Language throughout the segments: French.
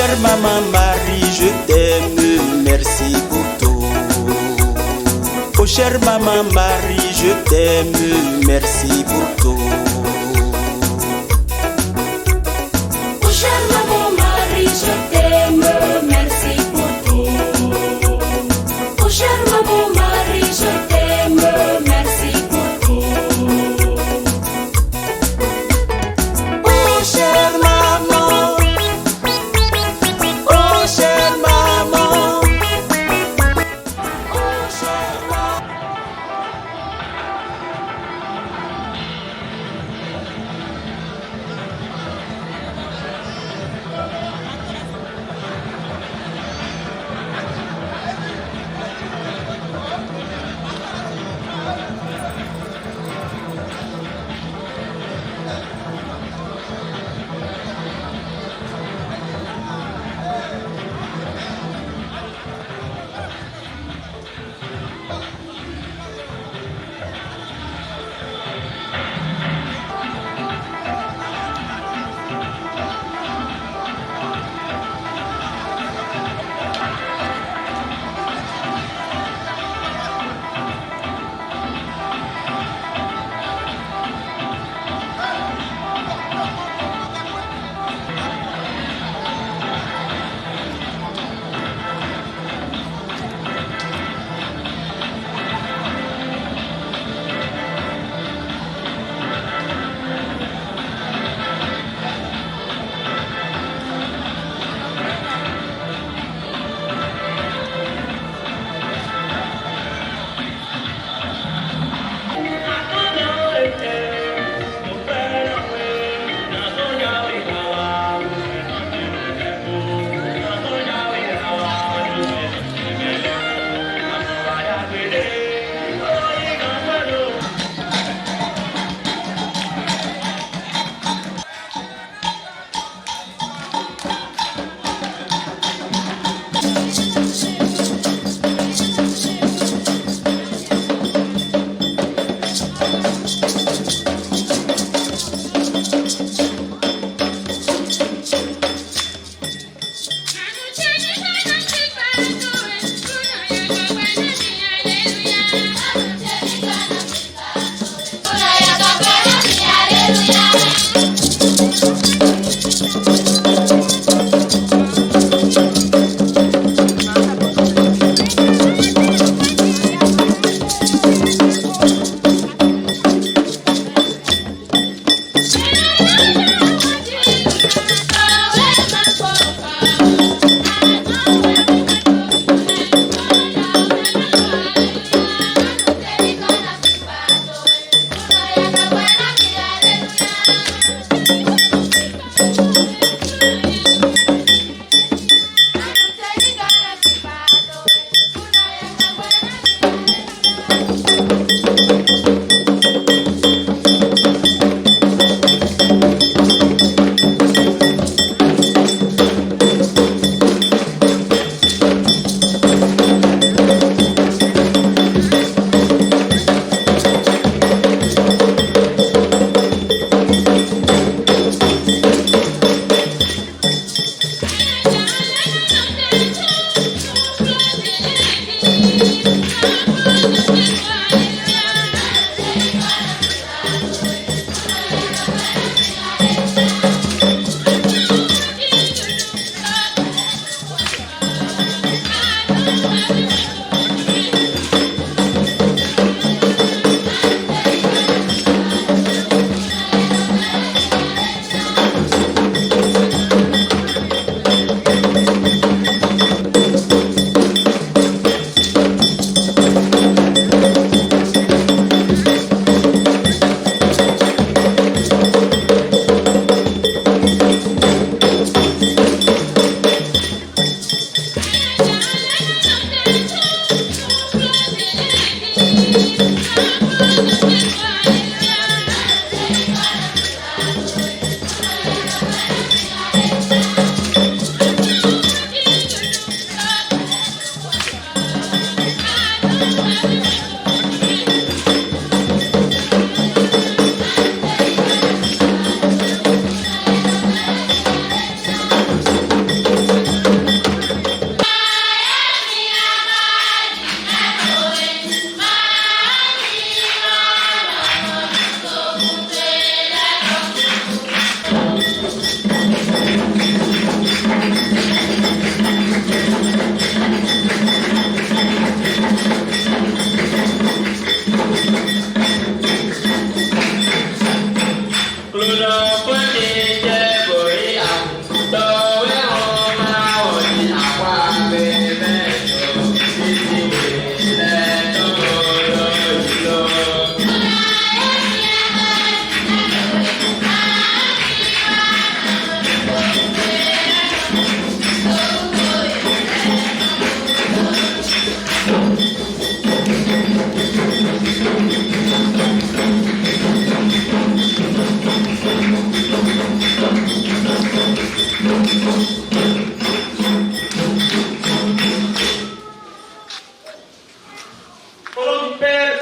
chère maman Marie, je t'aime, merci pour tout. Oh chère maman Marie, je t'aime, merci pour tout. Oh chère maman Marie, je t'aime, merci pour tout. Oh chère maman Marie, je t'aime, merci pour tout. Oh chère maman, oh chère maman, oh chère maman.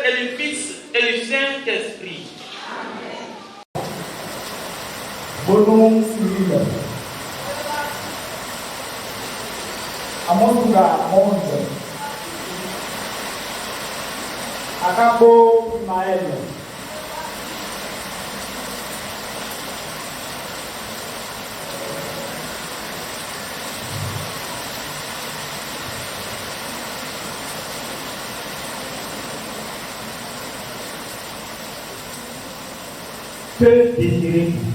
et le Fils et le Saint-Esprit. Bonhomme civil. Amonga Monde. Akabo Maël. Que désirez-vous?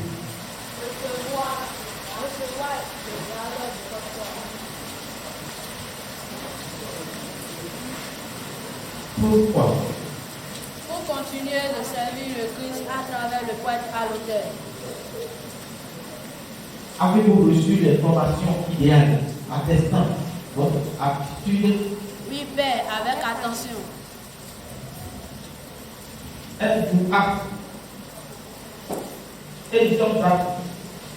Pourquoi? Pour continuer de servir le Christ à travers le poète à l'auteur. Avez-vous reçu des formations idéales attestant votre aptitude? Oui, Père, avec attention. Êtes-vous apte et disons apte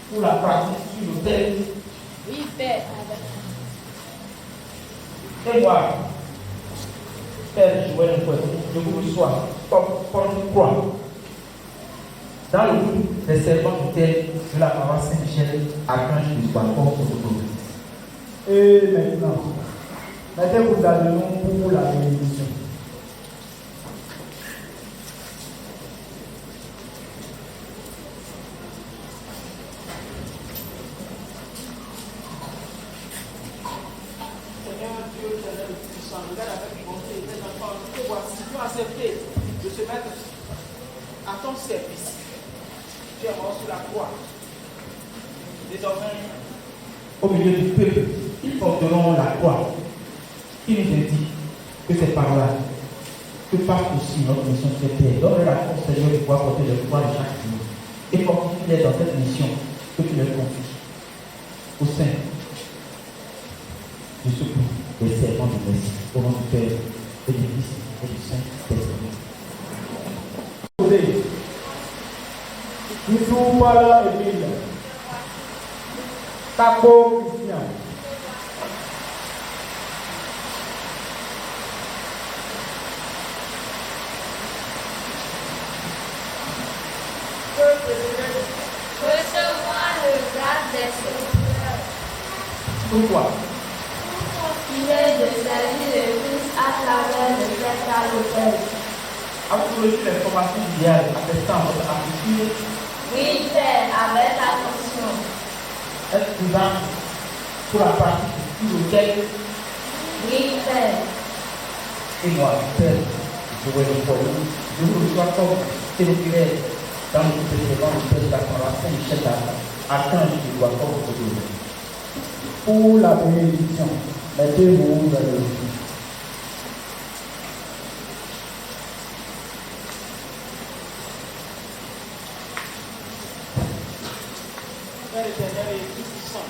pour la pratique sur l'autel? Oui, Père, avec Et moi, Père Joël Poète, je vous reçois comme porte-croix dans le groupe des servants d'autel de la paroisse Saint-Michel à Grange du Soir-Port de Et maintenant, mettez-vous à genoux pour la bénédiction. Regarde avec bonté tes enfants, que voici, tu as accepté de se mettre à ton service. Tu es mort sur la croix. Désormais, au milieu du peuple, ils porteront la croix. Il nous est dit que ces paroles-là, que passe aussi notre mission sur terre. Donne la force, Seigneur, de pouvoir porter le croix de chaque jour. Et fortifie-les dans cette mission que tu leur confies. Au sein de ce groupe des servants de Messie, au nom du Père et du Fils et du Saint-Esprit. Nous voilà Émile. Capo Christian. Recevoir le grade des sauveurs. Pourquoi? Il est de servir le Christ à travers le prêtre à l'autel. Avez-vous reçu l'information idéale attestant votre aptitude? Oui, Père, avec attention. Êtes-vous apte pour la pratique du lequel? Oui, Père. Et moi, Père, je vous reçois comme célébrer dans le groupe de servants du Père de la paroisse Saint-Michel à Grange du Soir-Port de pour la bénédiction, mettez-vous dans le feu. Père éternel et Tout-Puissant,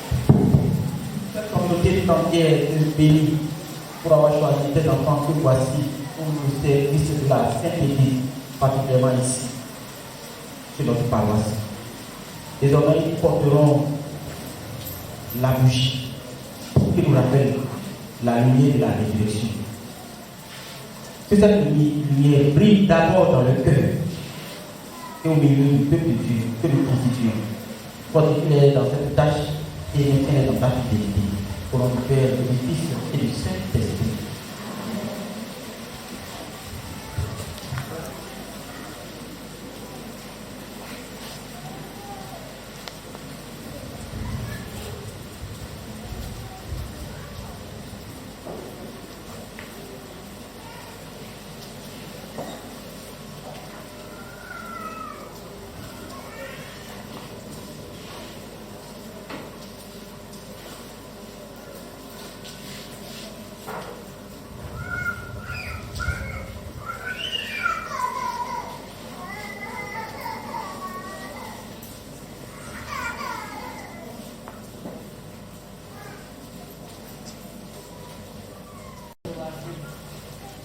Cette communauté entière est bénie pour avoir choisi des enfants que voici pour le service de la Sainte-Église, particulièrement ici, sur notre paroisse. Désormais, ils porteront la bougie qui nous rappelle la lumière de la résurrection. Que cette lumière brille d'abord dans le cœur et au milieu du peuple de Dieu que nous constituons. Fortifie-les dans cette tâche et maintiens-les dans ta fidélité. Au nom du Père, du Fils et du Saint-Esprit.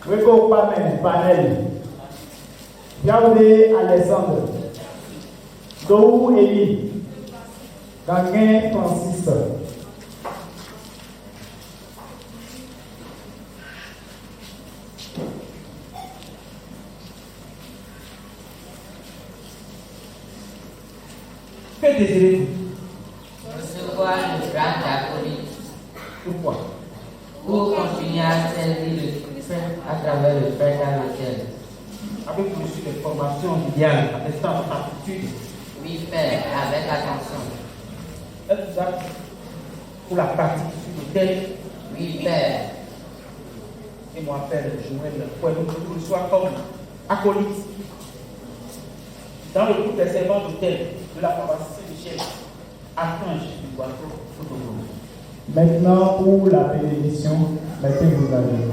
Rico Panel, Yahweh Alexandre, Dou Eli, Gagné Francis, Que désirez-vous? Recevoir le grade diaconique Pourquoi? pour continuer à servir le Christ à travers le prêtre à l'autel. Avez-vous reçu des formations idéales attestant votre aptitude? Oui, Père, avec attention. Êtes-vous apte pour la pratique sur l'autel? Oui, Père. Et moi, Père Joël, pouvez-vous que je sois comme acolyte dans le groupe des servants d'hôtel de la paroisse Saint-Michel, archange du Boiteau, Photographe. Maintenant, pour la bénédiction, mettez-vous à genoux.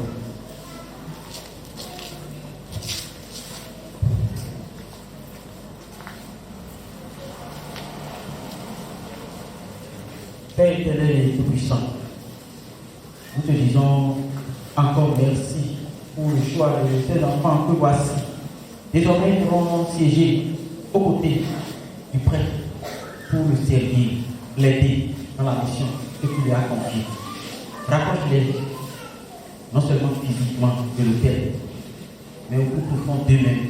Père éternel et tout-puissant, nous te disons encore merci pour le choix de ces enfants que voici. Désormais, nous allons siéger aux côtés du prêtre pour le servir, l'aider dans la mission que tu lui as confiée. Rapproche-les, non seulement physiquement de l'autel, mais au plus profond d'eux-mêmes,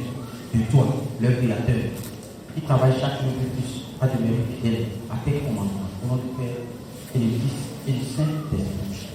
de toi, leur Créateur, qui travaille chaque jour de plus à demeurer fidèle à tes commandements. Au nom du Père et du Fils et du Saint-Esprit.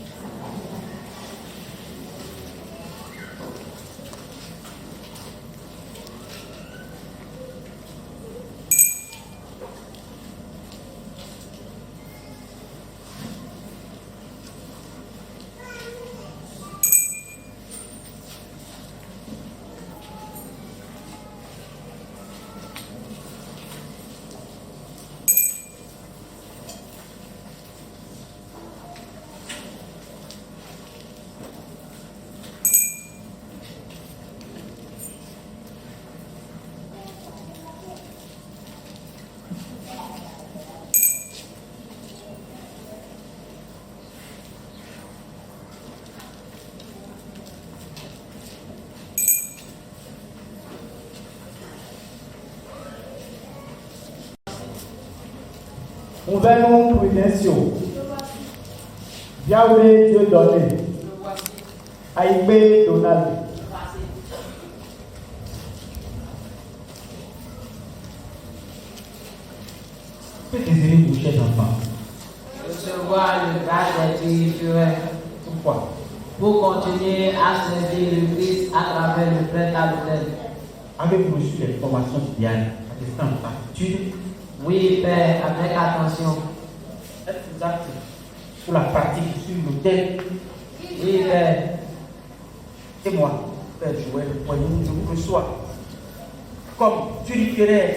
Ouvrez-nous Prudencio. Yahweh Dieu donné. Aïbé Donald. Que désirez-vous, chers enfants? Recevoir le grade des délivres Pourquoi? pour continuer à servir le Christ à travers le prêtre à l'autel. Avez-vous reçu les formations idéales attestant votre aptitude? Oui, Père, avec attention. Êtes-vous apte pour la pratique sur l'autel? Oui, Père. Et moi, Père Joël, voyez-vous, je vous reçois comme thuriféraire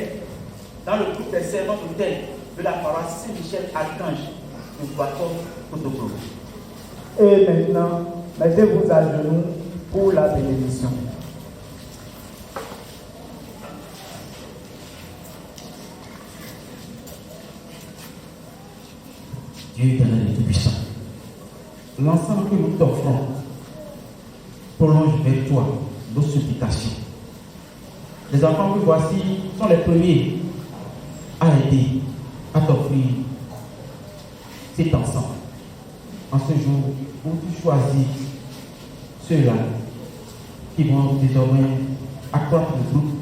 dans le groupe des servants d'hôtel de la paroisse Saint-Michel Archange de Boiteau, Photographe. Et maintenant, mettez-vous à genoux pour la bénédiction. Dieu éternel et tout-puissant, l'ensemble que nous t'offrons prolonge vers toi nos supplications. Les enfants que voici sont les premiers à aider, à t'offrir cet ensemble. En ce jour où tu choisis ceux-là qui vont désormais accroître le groupe,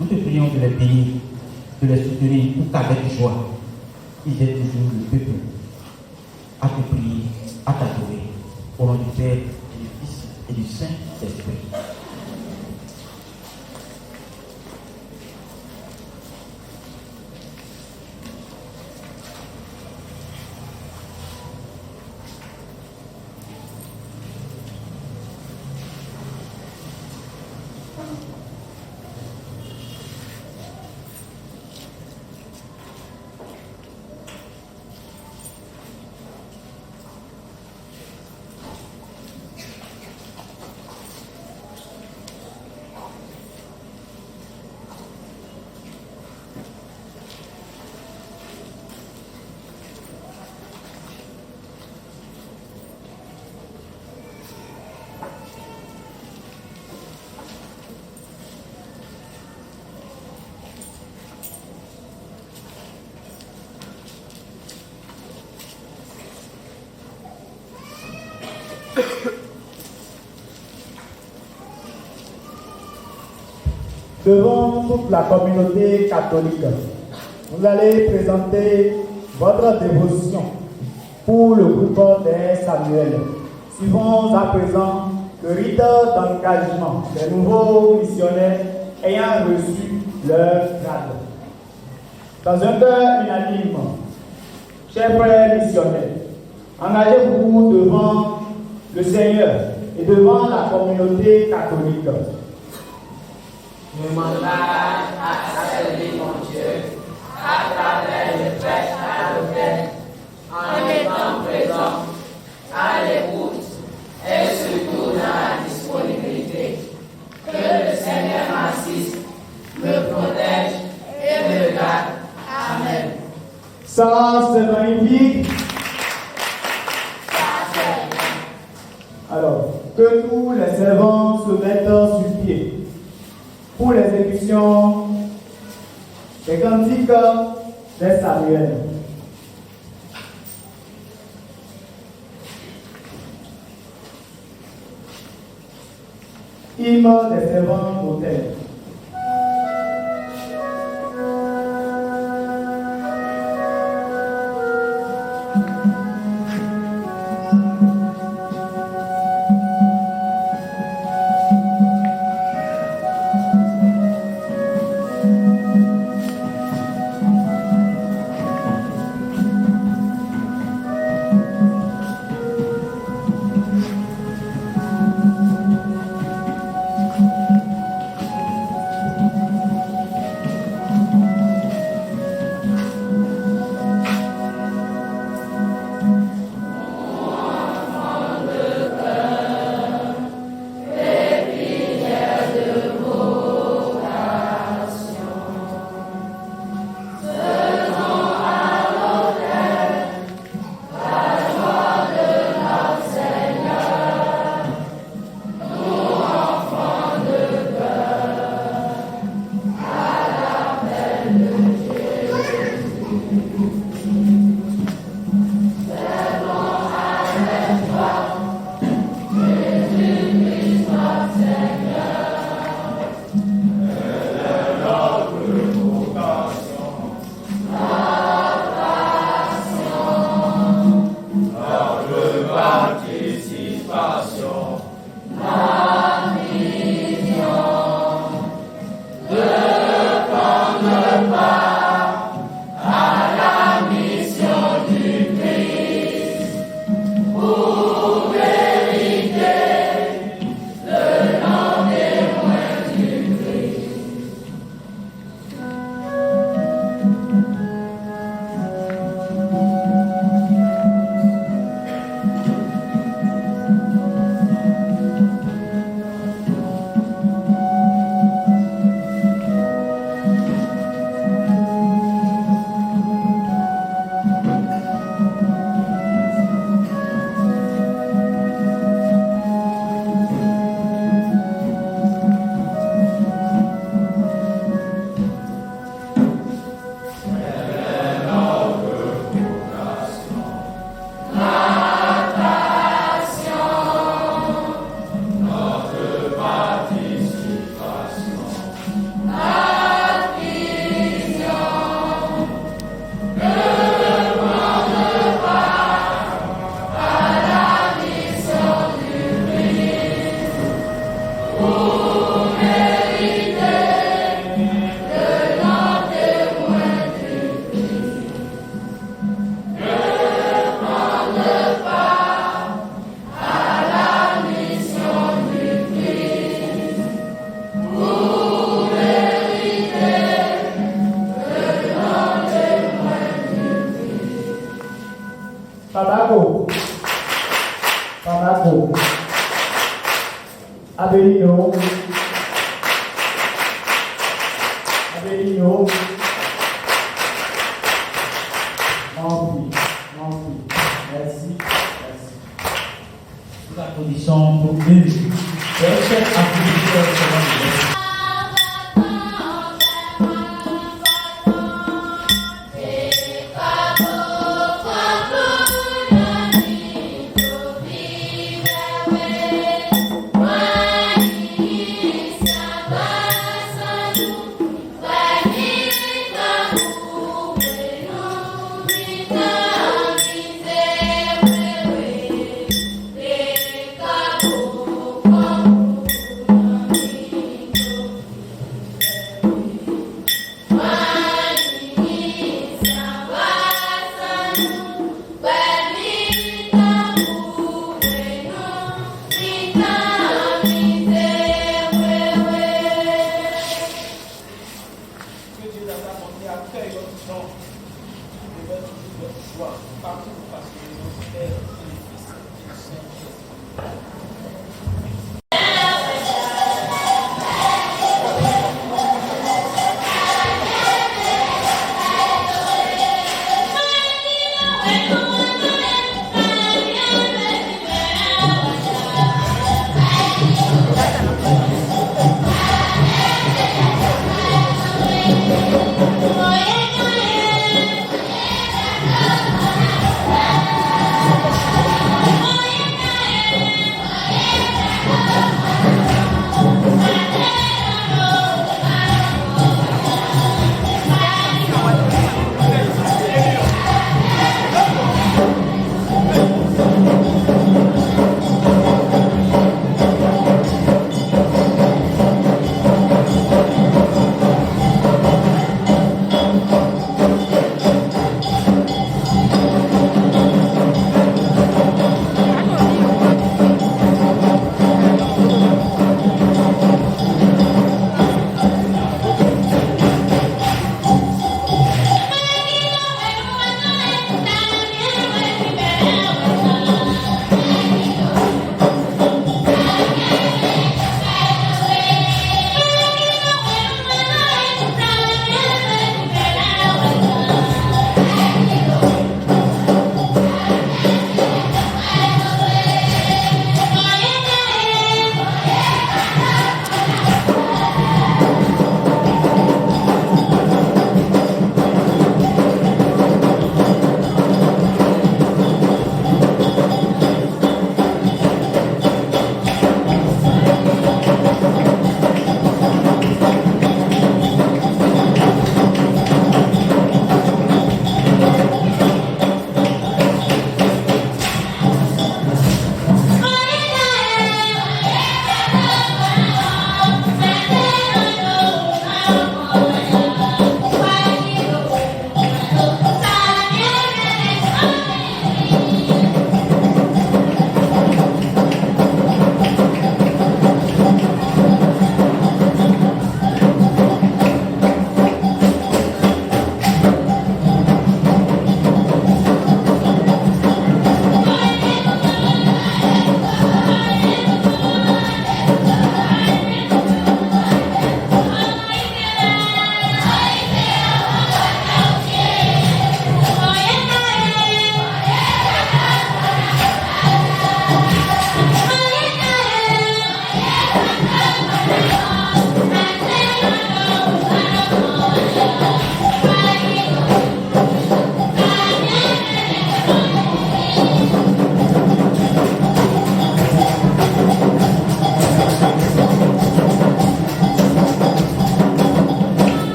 nous te prions de les bénir, de les soutenir pour qu'avec joie, ils aient toujours le peuple à te prier, à t'adorer, au nom du Père, et du Fils et du Saint-Esprit. Devant toute la communauté catholique, vous allez présenter votre dévotion pour le groupe des Samuel. Suivons à présent le rite d'engagement des nouveaux missionnaires ayant reçu leur grade. Dans un cœur unanime, chers frères missionnaires, engagez-vous devant le Seigneur et devant la communauté catholique. Je m'engage à servir mon Dieu à travers le prêche à l'autel, en étant présent, à l'écoute et surtout dans la disponibilité. Que le Seigneur m'assiste, me protège et me garde. Amen. Ça, c'est magnifique. Alors, que tous les servants se mettent sur pied pour l'exécution des cantiques des Samuel. Hymne des servants d'autel.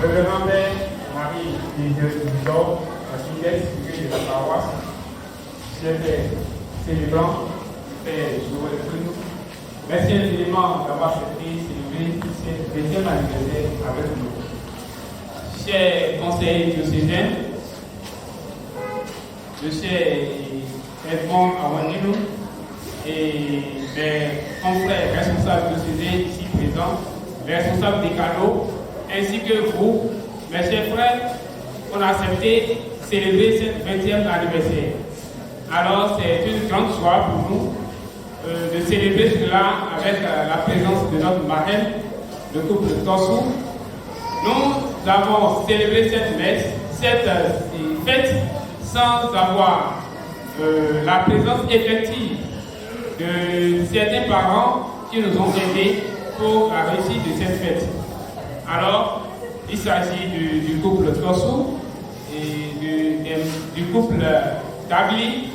Révérend Père Marie Désor, architecte de la paroisse, chers pères célébrants, Père Joël Bruno, merci infiniment d'avoir accepté célébrer ce 20e anniversaire avec nous. Chers conseillers diocésains, le cher Edmond Awanino et les confrères responsables diocésains ici présents, les responsables des canaux, ainsi que vous, mes chers frères, on a accepté célébrer ce 20e anniversaire. Alors c'est une grande joie pour nous de célébrer cela avec la présence de notre marraine, le couple Torsou. Nous avons célébré cette messe, cette fête, sans avoir la présence effective de certains parents qui nous ont aidés pour la réussite de cette fête. Alors, il s'agit du couple Torsou, et du couple Dagli,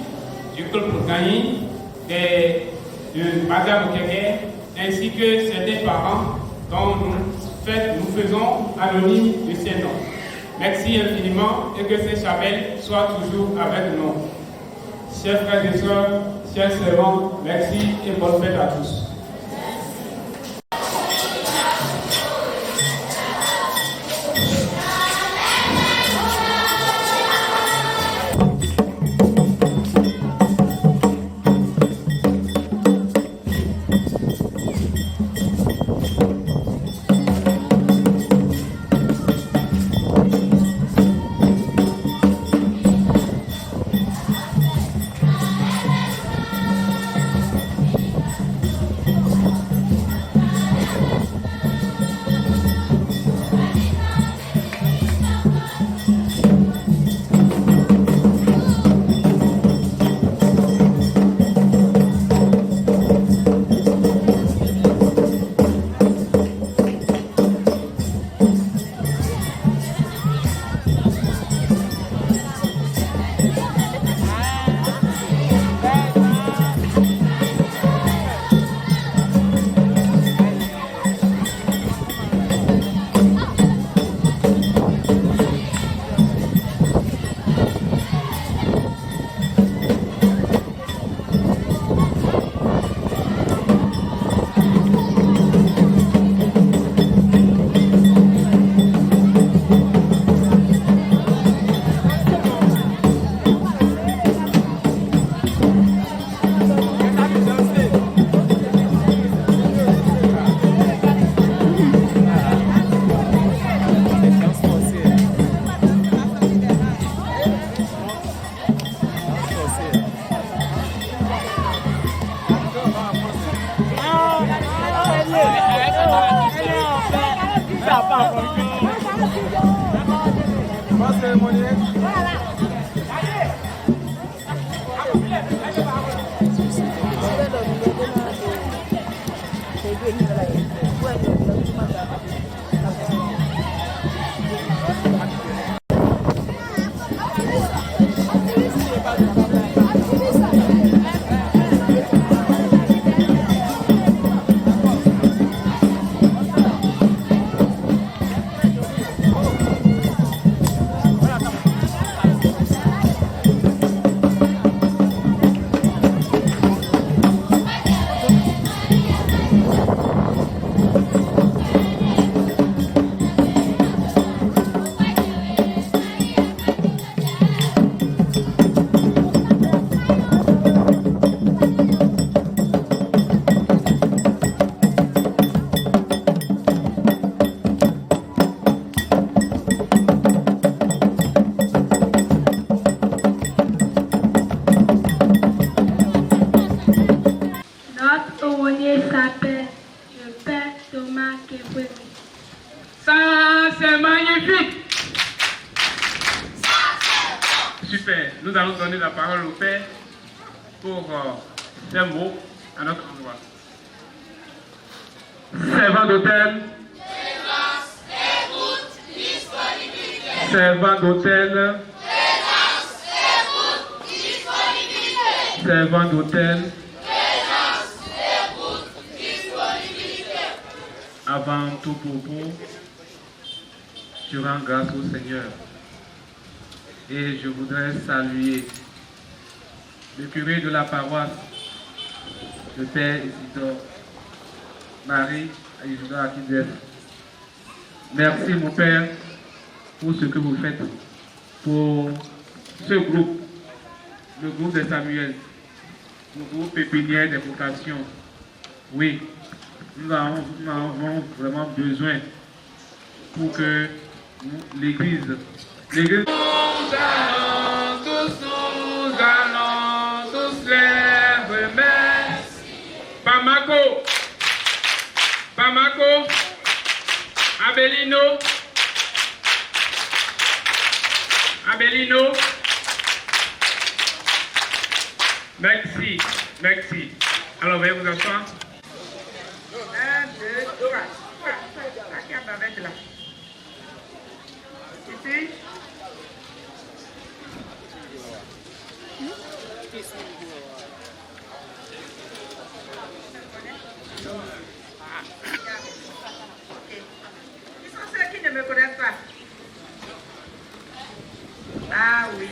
du couple Gagny, de Madame Okeke, ainsi que certains parents dont nous faisons anonyme de ces noms. Merci infiniment et que ces chapelles soient toujours avec nous. Chers frères et sœurs, chers servants, merci et bonne fête à tous. Nous allons donner la parole au Père pour ces mots à notre endroit. Servant d'hôtel. Présence, écoute, disponibilité. Servant d'hôtel. Présence, écoute, disponibilité. Servant d'hôtel. Présence, écoute, disponibilité. Avant tout propos, je rends grâce au Seigneur. Et je voudrais saluer le curé de la paroisse, le Père Isidore, Marie Isidore Akindef. Merci mon Père pour ce que vous faites pour ce groupe, le groupe de Samuel, le groupe pépinière des vocations. Oui, nous avons vraiment besoin pour que l'Église... Nous allons tous les remettre. Bamako, Abelino. Merci. Alors, veuillez vous asseoir. 1, 2, 3. Ici. Qui sont ceux qui ne me connaissent pas? Ah oui,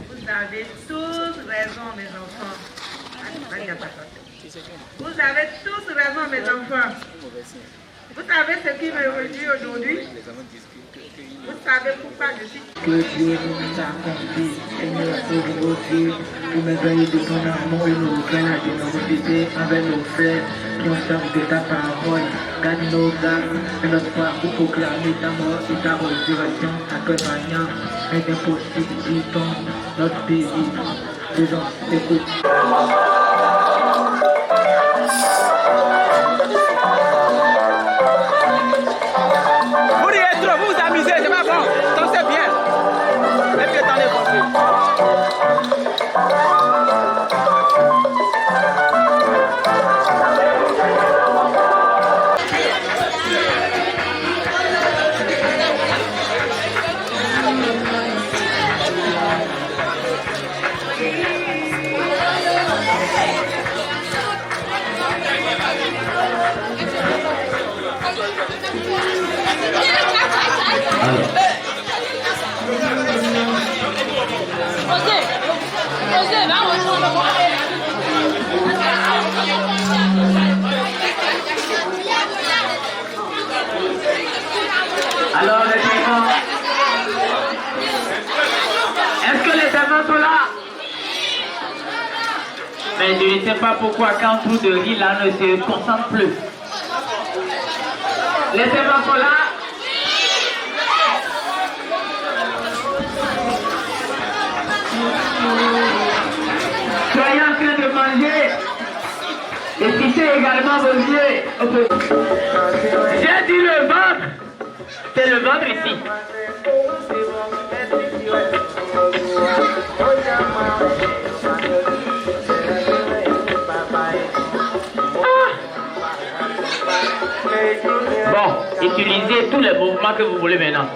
vous avez tous raison, mes enfants. Vous avez tous raison, mes enfants. Vous savez ce qui me réjouit aujourd'hui? Vous savez pourquoi je suis... Que Dieu nous accomplit, Seigneur, aujourd'hui, pour me veiller de ton amour et nous faire la générosité envers nos frères qui ont soif de ta parole. Garde nos âmes et notre foi pour proclamer ta mort et ta résurrection à cœur vaillant. Mais impossible, dit-on, notre désir. Faisons, écoute. Alors les enfants, est-ce que les enfants sont là? Mais je ne sais pas pourquoi quand tout de riz là ne se concentre plus. Les enfants sont là? Soyez en train de manger et fichez également vos yeux. J'ai dit le ventre. C'est le ventre ici. Bon, utilisez tous les mouvements que vous voulez maintenant.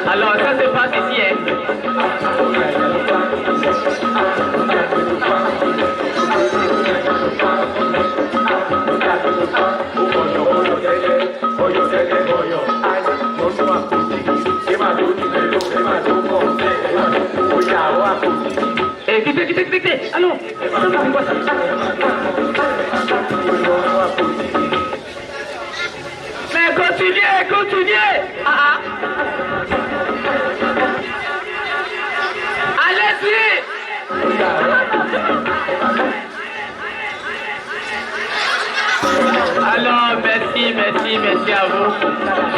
Alors ça se passe ici, hein. Écoutez, allons. Mais continuez. Allez-y. Alors, merci à vous.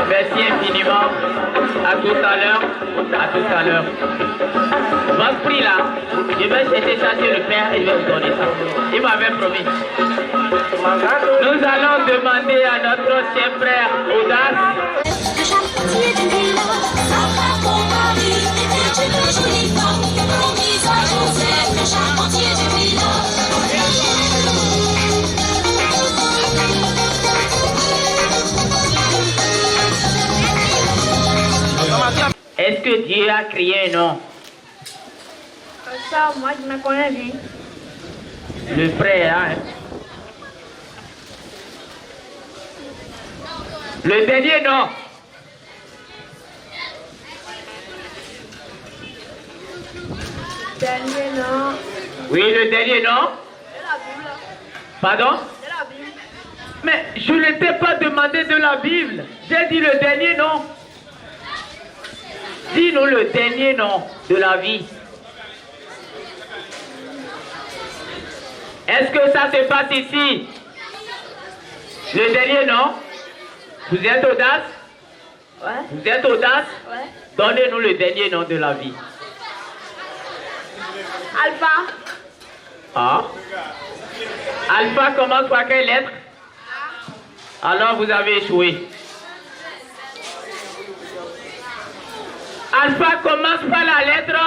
Merci infiniment. À tout à l'heure. Votre prix là, je vais chercher ça chez le Père et je vais vous donner ça. Il m'avait promis. Nous allons demander à notre cher frère Audace. Est-ce que Dieu a créé un nom? Ça, moi, je me connais bien. Le frère, hein? Le dernier nom? Dernier nom. Oui, le dernier nom? C'est la Bible. Pardon? C'est la Bible. Mais je ne t'ai pas demandé de la Bible. J'ai dit le dernier nom. Dis-nous le dernier nom de la vie. Est-ce que ça se passe ici? Le dernier nom? Vous êtes Audace? Ouais. Vous êtes Audace? Ouais. Donnez-nous le dernier nom de la vie. Alpha. Ah. Alpha commence par quelle lettre? Alors vous avez échoué. Alpha commence par la lettre.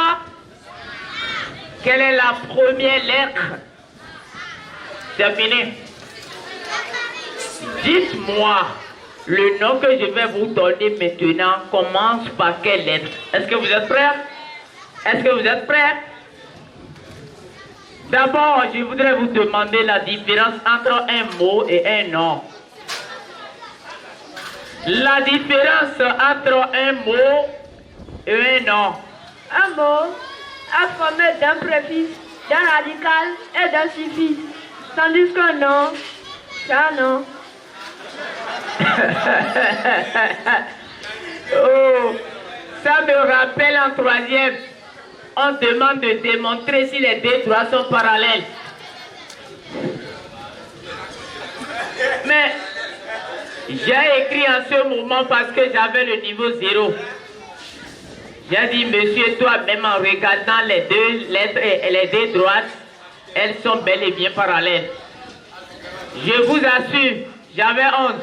Quelle est la première lettre? C'est fini. Dites-moi, le nom que je vais vous donner maintenant commence par quelle lettre? Est-ce que vous êtes prêts? Est-ce que vous êtes prêts? D'abord, je voudrais vous demander la différence entre un mot et un nom. La différence entre un mot et un nom. Un mot est formé d'un préfixe, d'un radical et d'un suffixe. Tandis qu'un nom, c'est un nom. Oh, ça me rappelle en troisième. On demande de démontrer si les deux droits sont parallèles. Mais j'ai écrit en ce moment parce que j'avais le niveau 0. J'ai dit, monsieur, toi-même en regardant les deux lettres et les deux droites, elles sont bel et bien parallèles. Je vous assure, j'avais 11.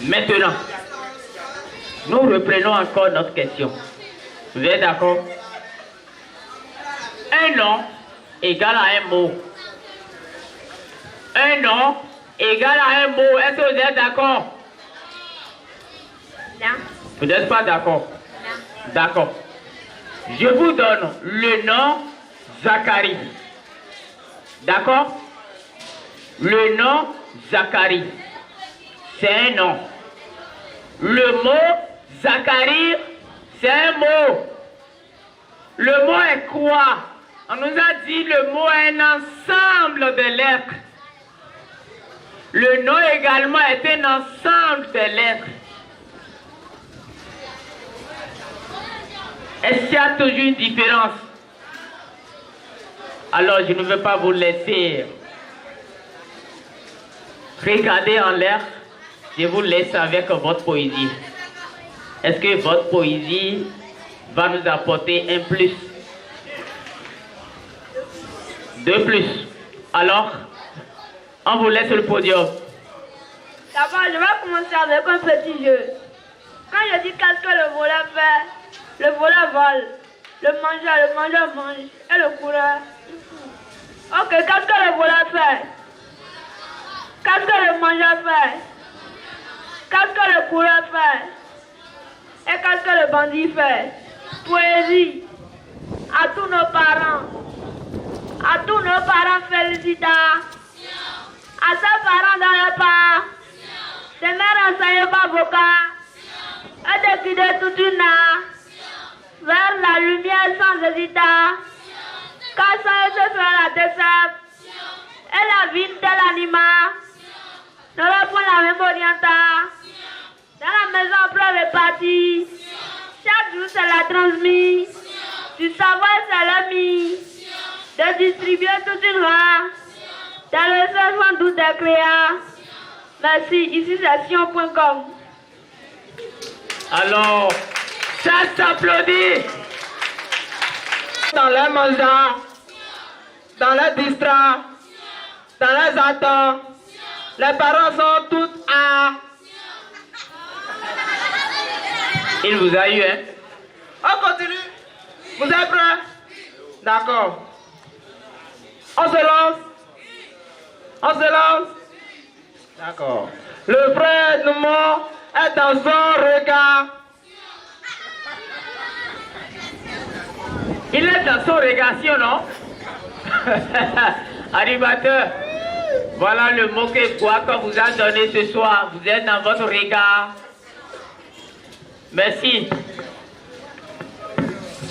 Maintenant, nous reprenons encore notre question. Vous êtes d'accord? Un nom égale à un mot. Un nom égale à un mot. Est-ce que vous êtes d'accord? Non. Vous n'êtes pas d'accord? Non. D'accord. Je vous donne le nom Zacharie. D'accord? Le nom Zacharie. C'est un nom. Le mot Zacharie, c'est un mot. Le mot est quoi? On nous a dit le mot est un ensemble de lettres. Le nom également est un ensemble de lettres. Est-ce qu'il y a toujours une différence? Alors je ne veux pas vous laisser regarder en l'air. Je vous laisse avec votre poésie. Est-ce que votre poésie va nous apporter un plus? Deux plus. Alors, on vous laisse le podium. D'abord, je vais commencer avec un petit jeu. Quand je dis qu'est-ce que le voleur fait, le voleur vole. Le mangeur mange. Et le coureur. Ok, qu'est-ce que le voleur fait? Qu'est-ce que le mangeur fait? Qu'est-ce que le coureur fait? Et qu'est-ce que le bandit fait? Poésie. À tous nos parents. À tous nos parents félicitations. À ces parents dans le pas. Des mères enseignées par vocal. Et de guider toute une âme vers la lumière sans hésitation. Car sans eux se fait la décep. Et la vie de l'animal. Nous reprenons la même orientation. Dans la maison pleure les parties. Chaque jour c'est la transmise. Du savoir c'est le mis. De distribuer toute une loi. Dans le seul sans doute des créas. Merci, ici c'est Sion.com. Alors, ça s'applaudit. Dans les maisons, dans les distrats, dans les attentes, les parents sont tous à... Il vous a eu, hein? On continue. Vous êtes prêts? D'accord. On se lance. On se lance. D'accord. Le frère Noumon est dans son regard. Il est dans son regard, si ou non? Animateur, voilà le mot que quoi qu'on vous a donné ce soir. Vous êtes dans votre regard. Merci.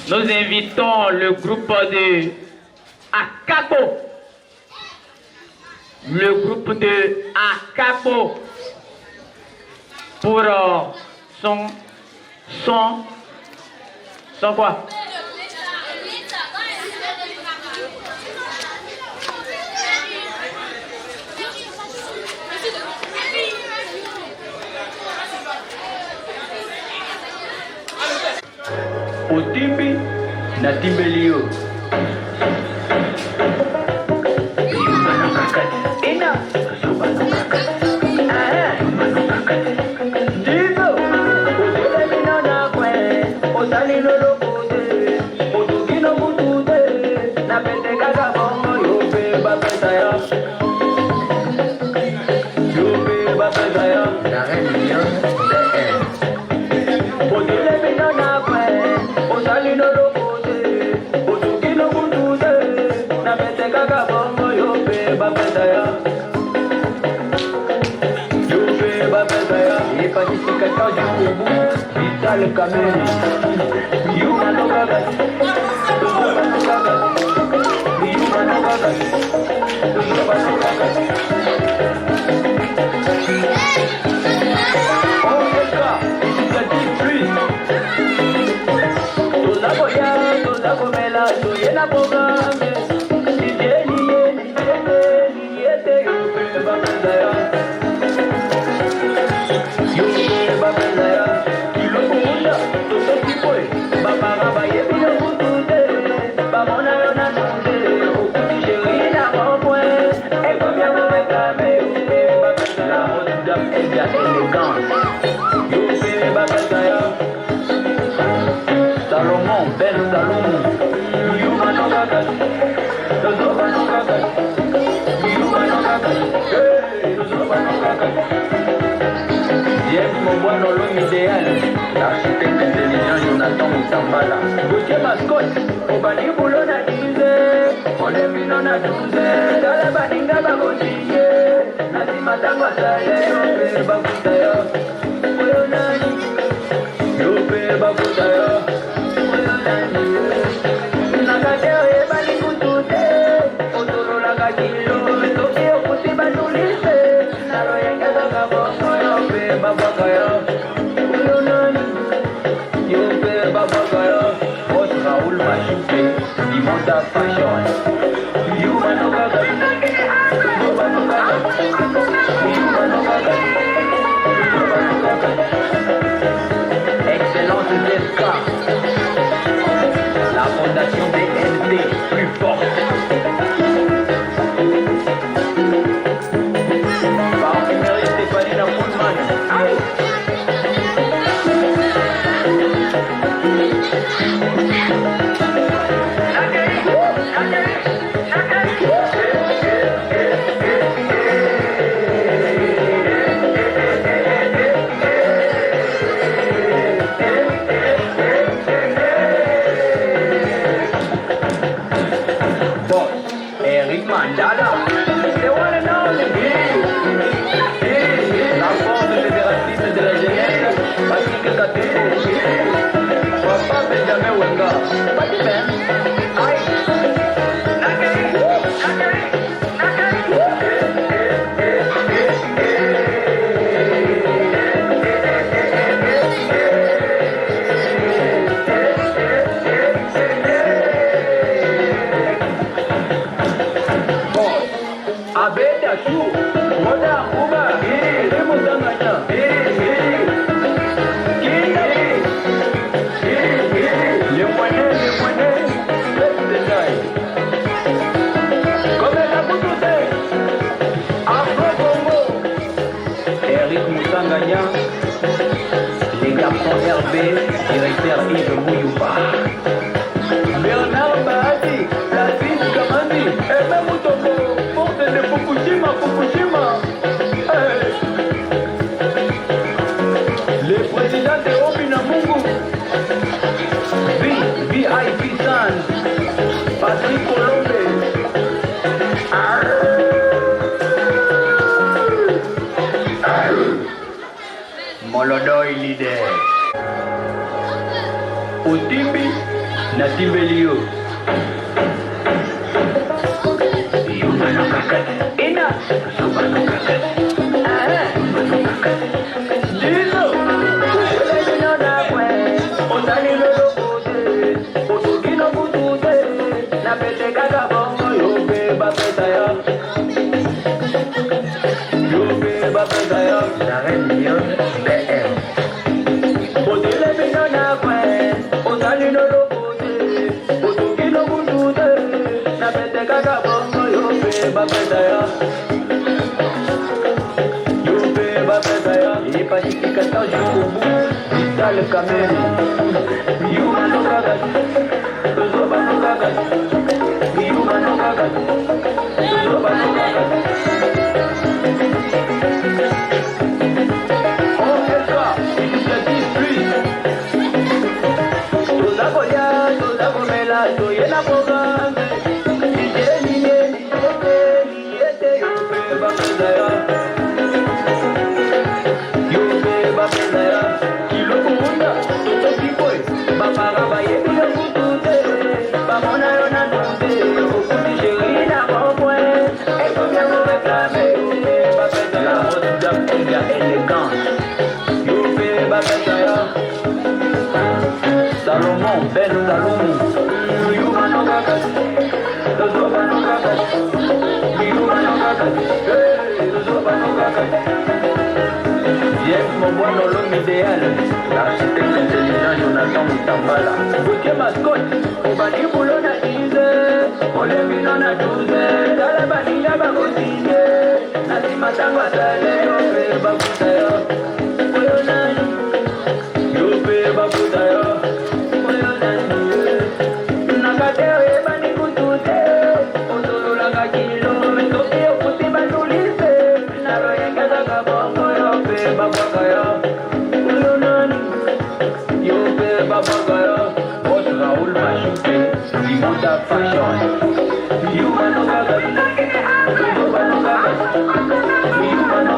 Nous invitons le groupe de Akapo. Le groupe de Akapo pour son quoi? Otimbi na timbelio. Ina Digo, usile minona kwe, osali lolo kude, otugino kutude, na pete kaka bongo yope bapeta ya. Yope bapeta ya. La réunion c'est usile minona kwe, osali lolo kude, otugino kutude, na pete kaka bongo yope bapeta ya. Pacificateur du Congo, Vital Kameni, Yumano Gaga, Yumano Gaga, Yumano Gaga, Yumano Gaga. Oh, c'est ça, c'est dit plus. Tout la boya, tout la comela, tout y est la programme. Salomon, Ben Salomon, Yumano Gaga, Yumano Gaga, Yumano Gaga, Yumano Gaga. James Moboano, l'homme idéal, l'architecte intelligent Jonathan Moussambala, Gauthier Mascotte, Obani Boulona Dize, on est minona douze, dans la baninga bagotiye, Nasima Tangwasaye, Yope Bakutaya, Oyonani, Yope Bakutaya, Oyonani, Nakateo Ebani Kutute, Otoro Lakakilo, Tokyo Kusibanulise, Naroyenga Zakabongo, Yope Babakaya, Oyonani, Yope Babakaya, Os Raoul Machupe, Dimonda Fashion, Yumano Gaga, Yumano Gaga, Yumano Gaga, Yumano Gaga. Excellence DSK, la fondation BNP plus forte. Mandela, the one and only la force fédératrice de la jeunesse, Patrick Katumbo, Papa Benjamin Wenga, Patimen, aïe, les garçons RB, directeur Yves Mouyouba. Bernard Bahati, Placide Kamani, et même Moutobo, porte de Fukushima. Le président de Obinamungu, VIP San, Patrick Colombe. Molodoi leader. Otimbi na Timbelio. Ina. Dizo. Na pete kaka bongo yobe bapetaya. La réunion BR. Odile binona kwe, odali no lokote, otoki no kutude, na pete kaka bongo yobe bapetaya. Yobe bapetaya. Il est pacificateur jusqu'au bout, vital kameri. Yuma no kagat, zoba no kagat, yuma no kagat, zoba no kagat. Salomon, Ben Salomon, Yuma no gagas, Zoba no gagas, Yuma no gagas, Zoba no gagas. Jeff Mobono, l'homme idéal, l'architecte intelligent Jonathan Mutambala. Bouquet mascotte, Obani Boulona Dize, Oleminona Douze, Dalabani Dabagotine, Nasima Tangwatale, Yope Bakutaya, Oyonani, Yope Bakutaya. Fashion. You are no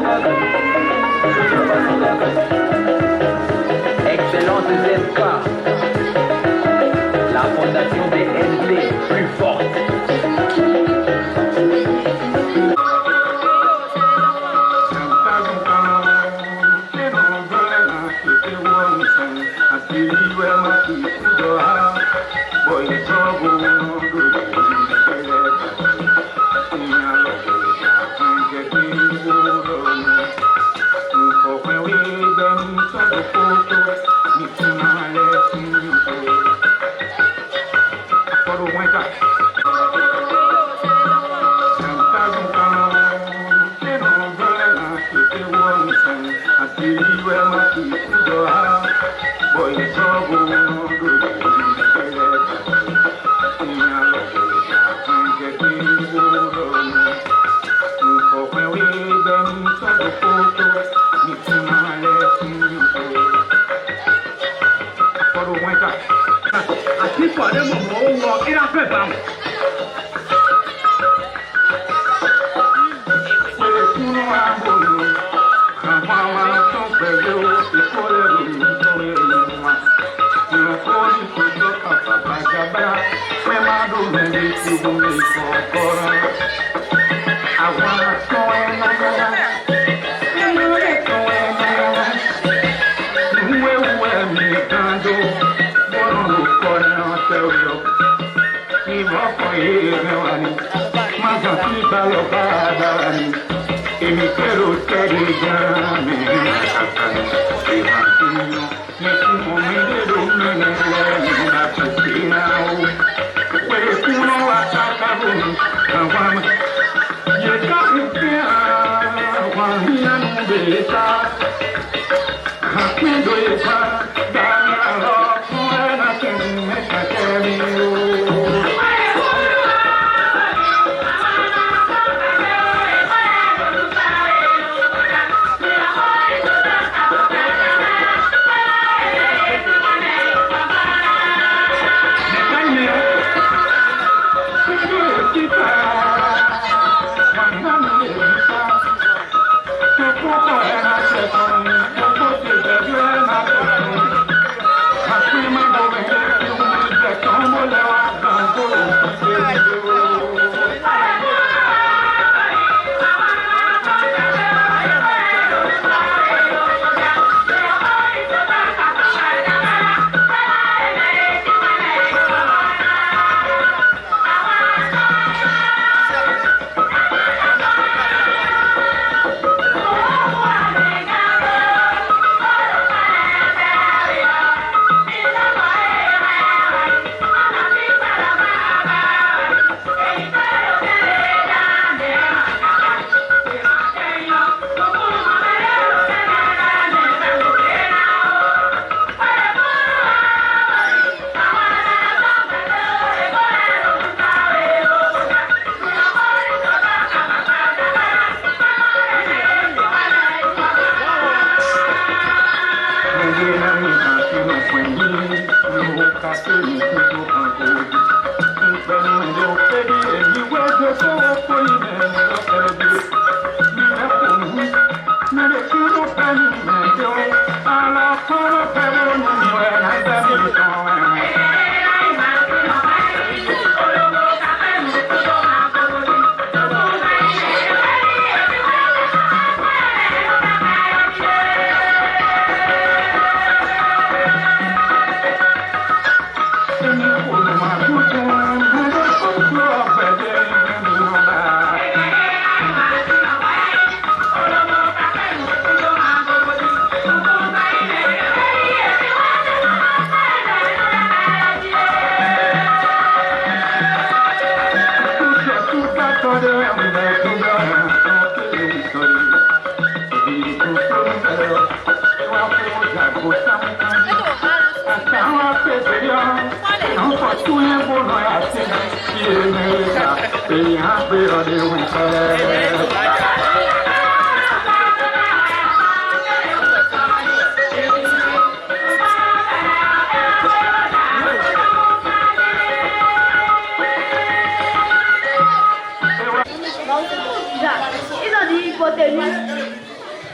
gaga.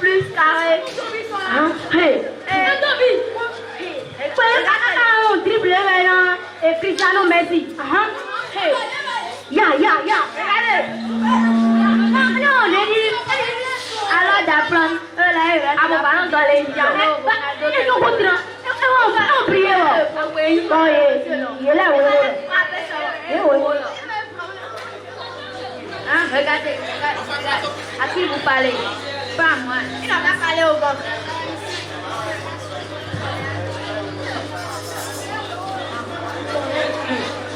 Plus carré. Hein? Hey. On dribble maintenant et Cristiano Messi. Hey. Ya. Regardez. Non, on est dit. Alors d'apprendre. À mon ballon dans les diamants. Et nous continuons. On prie. Il est là. Regardez. À qui vous parlez? Pas moi. Il n'a pas parlé au gosse.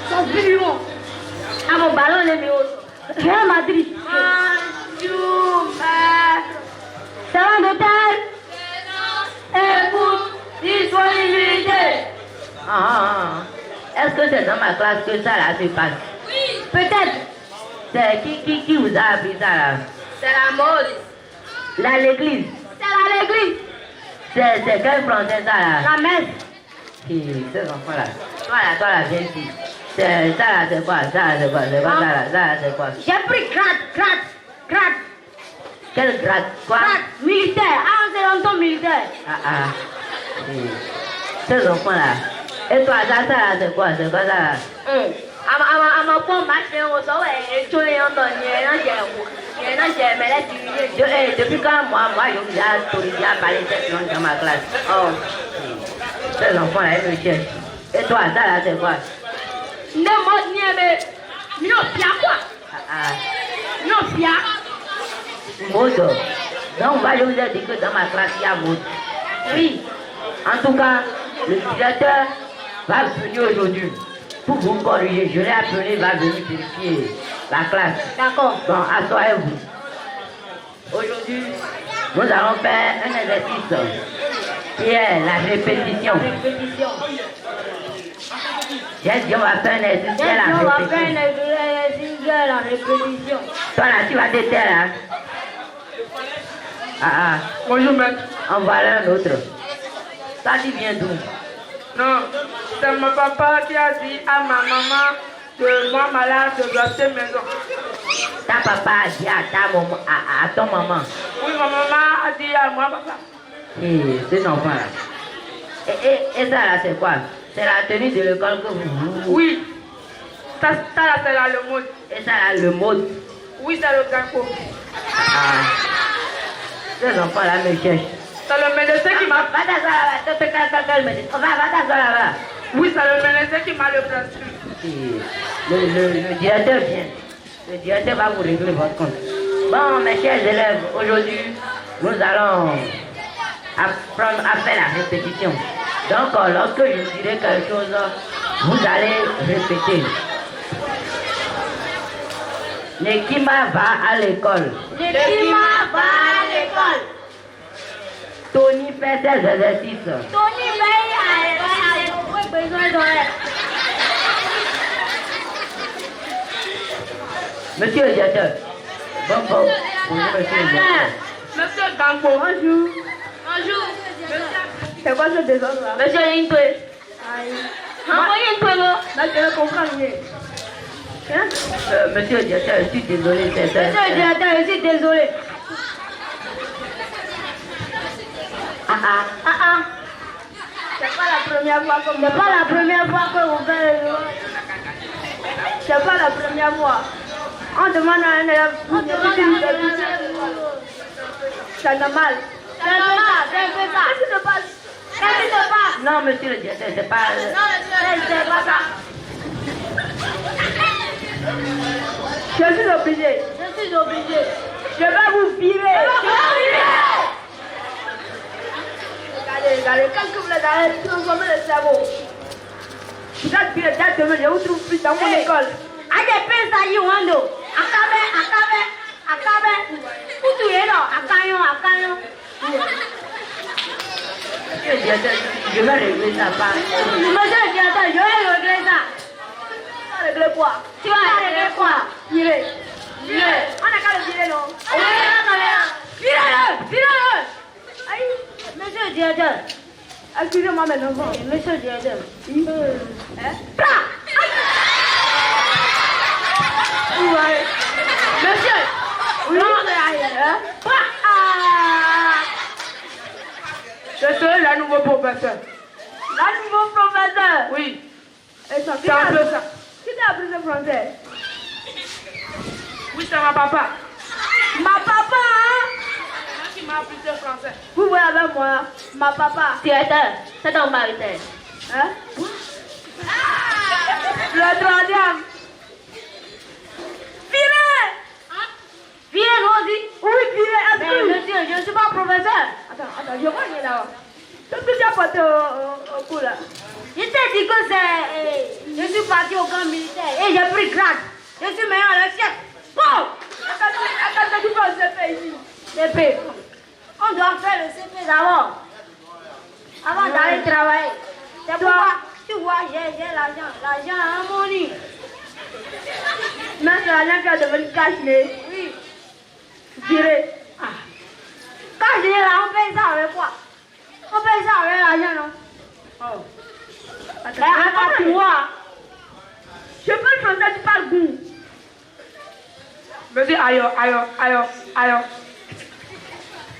Son bureau. À mon ballon, les méos. Real Madrid. Salon d'hôtel. Écoute, disponibilité. Est-ce que c'est dans ma classe que ça là se passe? Oui. Peut-être. C'est qui vous a appris ça là? C'est la mode. L'église. C'est l'église. C'est quel français ça là? La messe. Ces enfants là. Toi là, viens ici. Ça là, c'est quoi? Ça là, c'est quoi? C'est quoi ça là? Ça là, c'est quoi? J'ai pris grade. Quel grade? Quoi? Grade militaire. C'est longtemps militaire. Ces enfants là. Et toi, ça là, c'est quoi? C'est quoi ça là? Depuis quand moi, je vous ai autorisé à parler cette langue dans ma classe? Oh, ces enfants-là, ils me cherchent. Et toi, ça là, c'est quoi? Mode. Donc, moi, je vous ai dit que dans ma classe, il y a mode. Oui. En tout cas, le directeur va venir aujourd'hui pour vous corriger. Je l'ai appelé, il va venir vérifier la classe. D'accord. Bon, asseyez-vous. Aujourd'hui, nous allons faire un exercice qui est la répétition. J'ai dit, on va faire un exercice qui est la répétition. Toi là, tu vas te taire, hein? Bonjour, maître. On va aller un autre. Ça, tu viens d'où? Non, c'est mon papa qui a dit à ma maman que moi malade de rester maison. Ta papa a dit à ton maman? Oui, ma maman a dit à moi, papa. Et c'est enfant là. Et ça là, c'est quoi? C'est la tenue de l'école que vous... Oui. Ça là, c'est là le mode. Et ça là, le mode? Oui, c'est le ganko. Ces enfants là me cherchent. C'est le médecin qui m'a... Va t'asseoir là-bas. Va t'asseoir là-bas. Oui, c'est le médecin qui m'a le prescrit. Le directeur vient. Le directeur va vous régler votre compte. Bon, mes chers élèves, aujourd'hui, nous allons apprendre à faire la répétition. Donc, lorsque je vous dirai quelque chose, vous allez répéter. Nekima va à l'école. Nekima va à l'école. Tony fait ses exercices. Tony veille à l'école. Besoin d'oreille. Monsieur le directeur. Bonjour, monsieur le directeur. Monsieur Gambo. Bonjour. Bonjour. C'est quoi ce désordre là? Monsieur Yintwe. Envoyez une peu là. Là, je vais comprendre mieux. Monsieur le directeur, je suis désolé. Monsieur le directeur, je suis désolé. C'est pas la première fois que vous faites le... C'est pas la première fois. On demande à un élève. C'est normal. C'est normal. Qu'est-ce qui se passe? Qu'est-ce qui se passe? Non, monsieur le directeur, c'est pas... C'est pas ça. Je suis obligé. Je vais vous virer. Regardez, quand vous allez transformer le cerveau. Vous êtes bien demain, je vous trouve plus dans mon école. Allez, pense à Yuando. Akabe. Où tu es là? Akayon. Monsieur le directeur, je vais régler ça par... Monsieur le directeur, je vais régler ça. Tu vas régler quoi? Virer. On n'a qu'à le virer, non? Vire-le. Aïe, monsieur le directeur. Excusez-moi mes enfants. Monsieur le directeur. Monsieur. Je serai la nouveau professeur. Oui. Et ça, C'est un peu ça. Qui t'a appris le français? Oui, c'est ma papa. Ma papa, hein? Qui m'a appris le français. Vous voyez avec moi, ma papa. Directeur, c'est ton mari. Hein? Le troisième. Virez, nous aussi. Oui, virez. Mais monsieur, je ne suis pas professeur. Attends, je vois rien là-bas. Qu'est-ce que tu as porté au cou là? Je t'ai dit que c'est... Je suis parti au camp militaire et j'ai pris grade. Je suis meilleur le chef. Bon! Attends, tu fais le CP ici. CP. On doit faire le CP d'abord. Avant d'aller travailler. C'est pourquoi, tu vois, j'ai l'argent. L'argent a un money. Mais c'est l'argent qui a devenu caché. Oui. Virez. Caché là, on paye ça avec quoi? On paye ça avec l'argent, non? Oh. Attends, tu vois. Je peux le français, tu parles goût. Monsieur ayo.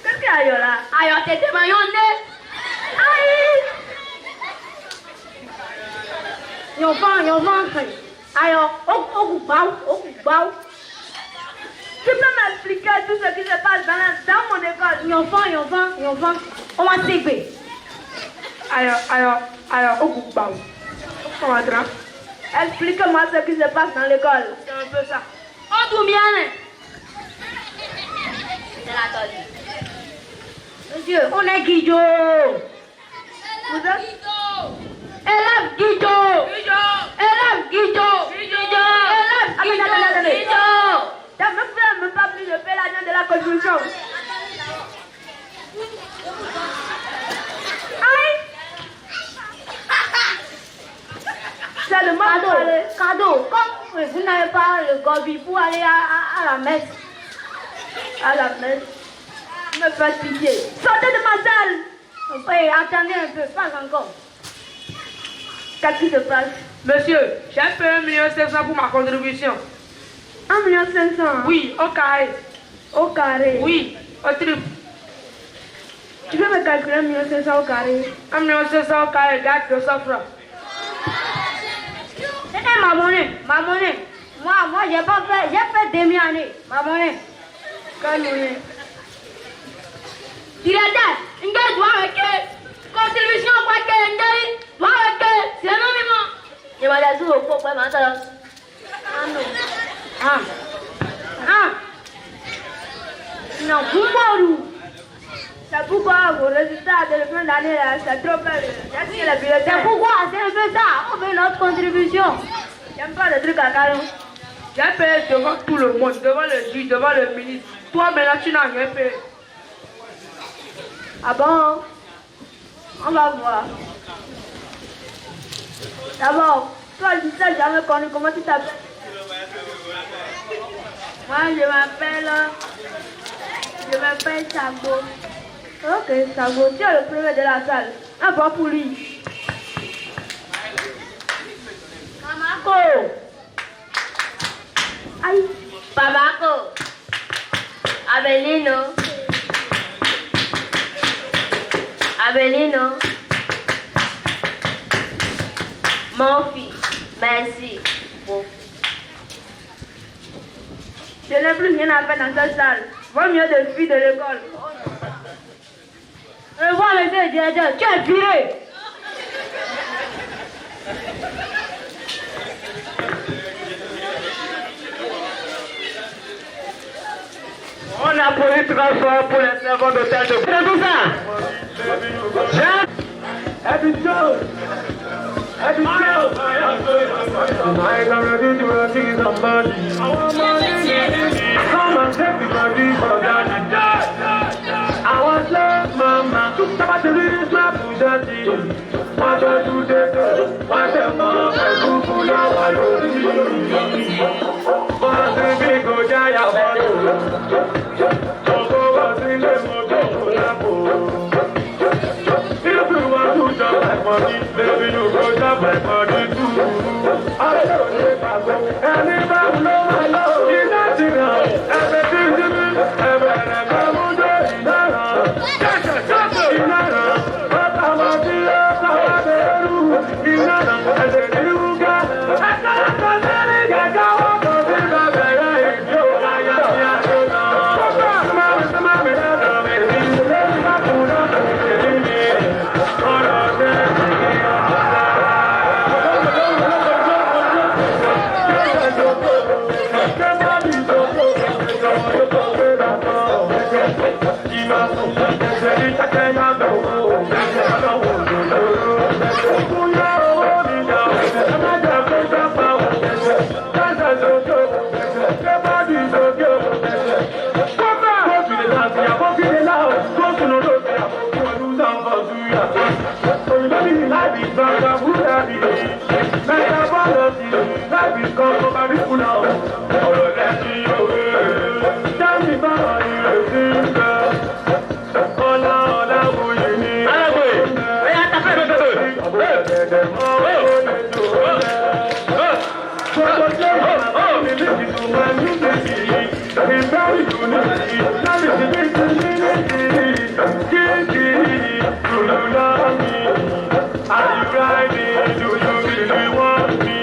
Qu'est-ce qu'il y a ayo là? Ayo, t'es démaillonné. Aïe! Yon vent. Alors, tu peux m'expliquer tout ce qui se passe dans mon école? Enfant, on va s'élever. Alors, comment Explique-moi ce qui se passe dans l'école. C'est un peu ça. Oh, tout bien. C'est la toile. Monsieur, on est Guido. Vous êtes élève Guido. Élève Guido. Attendez. Ça me fait même pas plus de payer l'argent de la contribution. Aïe. C'est le cadeau. Comme vous n'avez pas le gobi pour aller à la messe. Me faites pitié. Sortez de ma salle. Oui, attendez un peu, pas encore. Qu'est-ce qui se passe? Monsieur, j'ai payé 1 500 000 pour ma contribution. 1 500 000? Oui, au carré. Au carré? Oui, au triple. Tu peux me calculer 1 500 000 au carré? 1 500 000 au carré, garde 200 francs. Ma monnaie. Moi, j'ai fait demi-année. Ma monnaie. Quelle monnaie? Directeur, une gars doit avec contribution quoi que doit avec c'est non même. Je vais aller sur le pot pour maintenant. Non, pour moi. C'est pourquoi vos résultats de la fin d'année c'est trop faible. C'est pourquoi c'est un peu ça. On veut notre contribution. J'aime pas le truc à caillou. J'ai payé devant tout le monde, devant le juge, devant le ministre. Toi maintenant tu n'as rien payé. Ah bon? On va voir. D'abord, toi tu sais jamais connu, comment tu t'appelles? Moi je m'appelle Sago. Ok, Sago, tu es le premier de la salle. Un bon pour lui. Mamako. Aïe. Babako. Abelino. Mon fils, merci. Bon. Je n'ai plus rien à faire dans cette salle. Vaut mieux de fuir de l'école. Revoir le directeur, tu es viré. On applaudit très fort pour les servants d'hôtel de Prédouza. Come and everybody for that. I was love, mama. Somebody release my Bugatti. What do they do? What the fuck? I do for now. I don't see. But the big go jaya. Baby, you go down my body too. I don't anybody know my love. You're not enough. Everything to me. Everything I'm on the but I'm a dear. Are you riding? Do you really want me?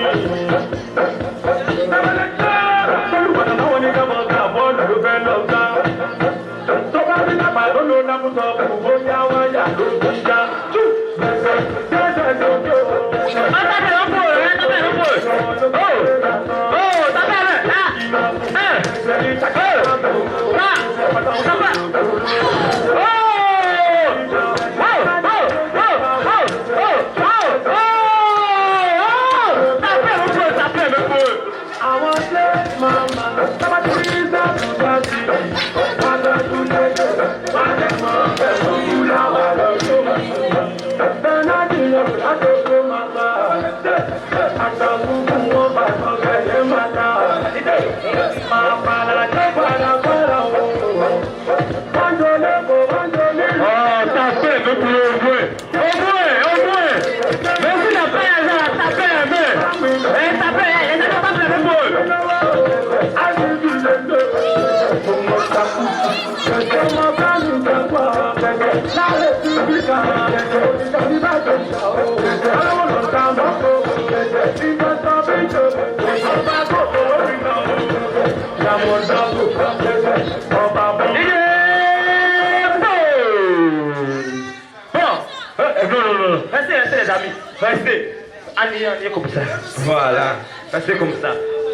Restez. Allez comme ça. Voilà. Restez comme ça.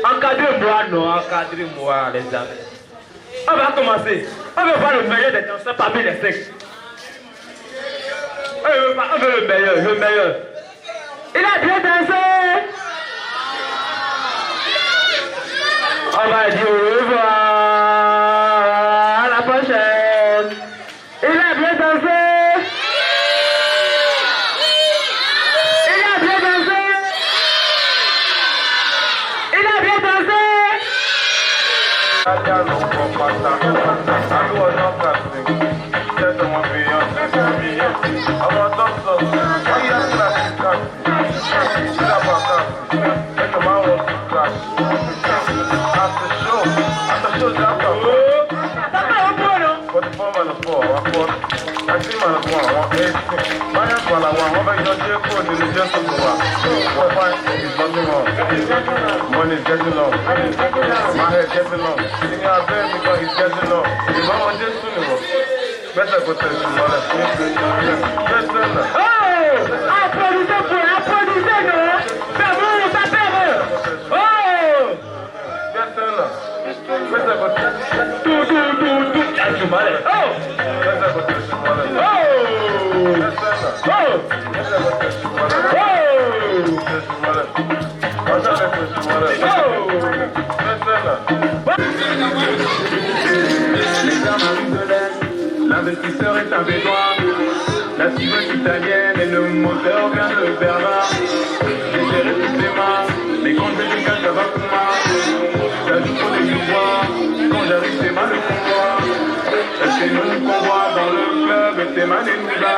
Encadrez-moi, non, encadrez-moi, les amis. On va commencer. On veut voir le meilleur des danseurs parmi les sexes. On veut le meilleur, le meilleur. Il a bien dansé. On va dire au revoir. À la prochaine. Il a bien dansé. Money is getting low. My head getting low. Singing out there because he's getting low. If I want this funeral, better go to the mother. Oh! Applaudissez, non? C'est bon, ça fait. Oh! Better go to the mother. Oh! Better go to the mother. Oh! Oh! L'investisseur est un bédouin, la cigogne italienne et le moteur vient de Berlin. J'ai géré toutes les mains, mais quand je décale ça va pour moi. Ça joue pour les pouvoirs, quand j'arrive c'est mal le convoi. C'est nous convoi dans le club et c'est mal et nous là.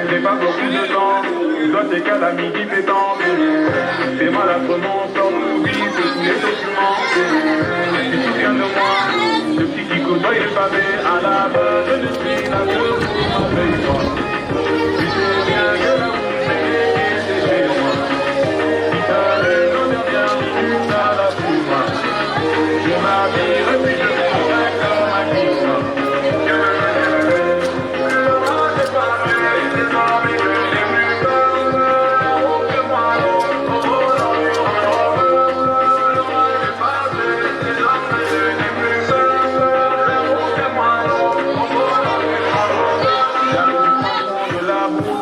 J'ai pas beaucoup de temps, toi t'es qu'à la midi pétante. C'est mal à prononcer, oui, c'est tous les documents. Tu te souviens de moi, le petit Kiko doit il est pavé à la base, je suis la seule pour ma paye. Tu sais bien que la bouche c'est chez moi. Si t'as les noms de bien, tu t'as la fouma. Je m'habille et puis je m'en comme un kiffa. Le roi des pareils, des hommes et que les plus belles, que moi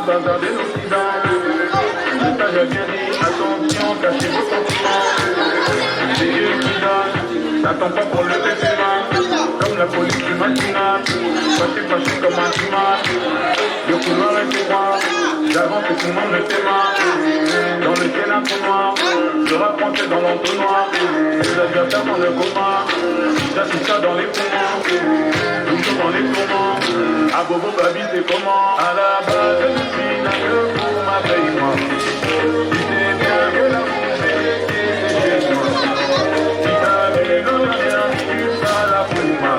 bazarder l'Occident. Le sage a bien dit, attention, cachez vos sentiments. C'est Dieu qui donne, n'attends pas pour lever tes mains. Comme la police du matinal, fâché comme un climat. Le couloir est étroit, j'avance et tout le monde me témoigne. Dans le ciel un trou noir, je rapprochais dans l'entonnoir. Les adversaires dans le coma, j'assiste ça dans les poumons. Toujours dans les tourments, à Bobo Babi c'est comment. À la base je suis là que pour ma paye moi. Tu sais bien que la bouche c'est chez moi. Si t'as vu l'odeur, tu vas la pouma.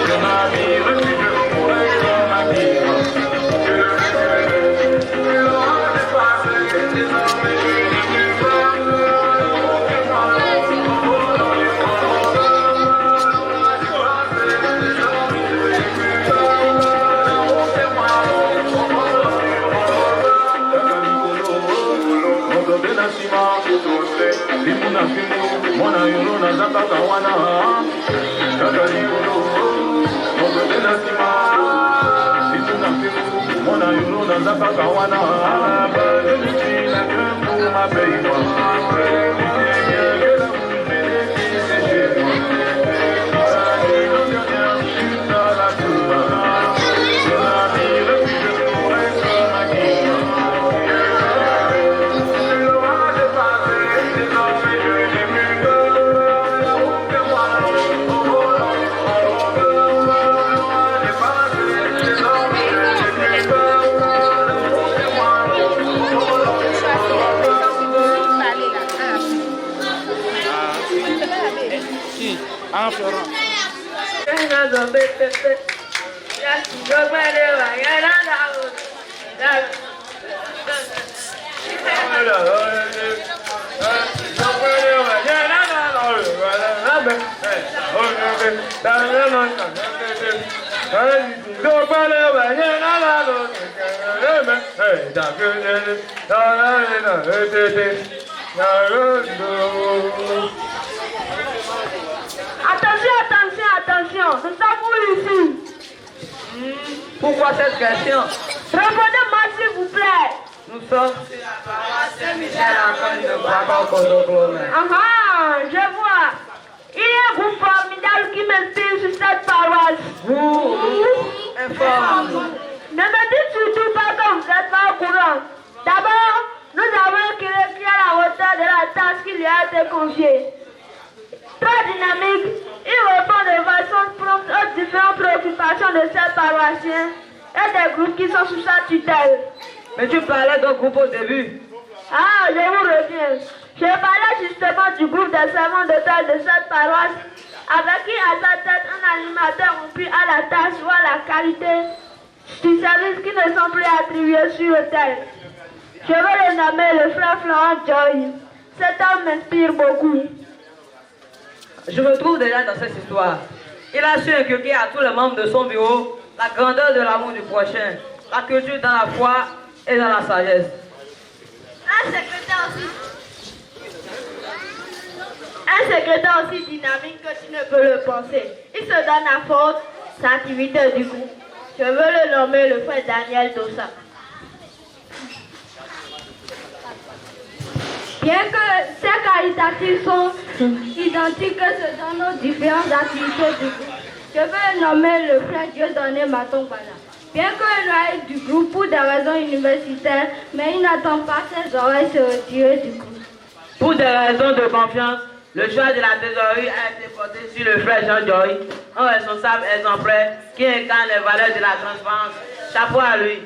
Je m'habille, puis je pourrais comme un vivre. Que l'on n'est pas fait, désormais je n'ai plus peur. Que moi l'on dans les Attention, nous sommes ici. Pourquoi cette question? Répondez-moi s'il vous plaît. Nous sommes Saint-Michel de Bois-Coclo. Je vois. Il y a un groupe formidable qui m'inspire sur cette paroisse. Informe. Ne me dites surtout pas que vous n'êtes pas au courant. D'abord, nous avons écrit à la hauteur de la tâche qui lui a été confiée. Très dynamique, il répond de façon prompte aux différentes préoccupations de ces paroissiens et des groupes qui sont sous sa tutelle. Mais tu parlais d'un groupe au début. Ah, je vous reviens. Je parlais justement du groupe des servants d'autel de cette paroisse, avec qui à sa tête un animateur rompu à la tâche ou à la qualité du service qui ne sont plus attribués sur l'autel. Je veux le nommer le frère Florent Joy. Cet homme m'inspire beaucoup. Je me trouve déjà dans cette histoire. Il a su inculquer à tous les membres de son bureau la grandeur de l'amour du prochain, la culture dans la foi et dans la sagesse. Un secrétaire aussi dynamique que tu ne peux le penser. Il se donne à force sa activité du groupe. Je veux le nommer le frère Daniel Dossa. Bien que ces qualitatifs sont identiques selon nos différentes activités du groupe, je veux nommer le frère Dieudonné Matombala. Bien qu'il aille du groupe pour des raisons universitaires, mais il n'attend pas ses oreilles se retirer du groupe. Pour des raisons de confiance, le choix de la trésorerie a été porté sur le frère Jean Joy, un responsable exemplaire qui incarne les valeurs de la transparence. Chapeau à lui.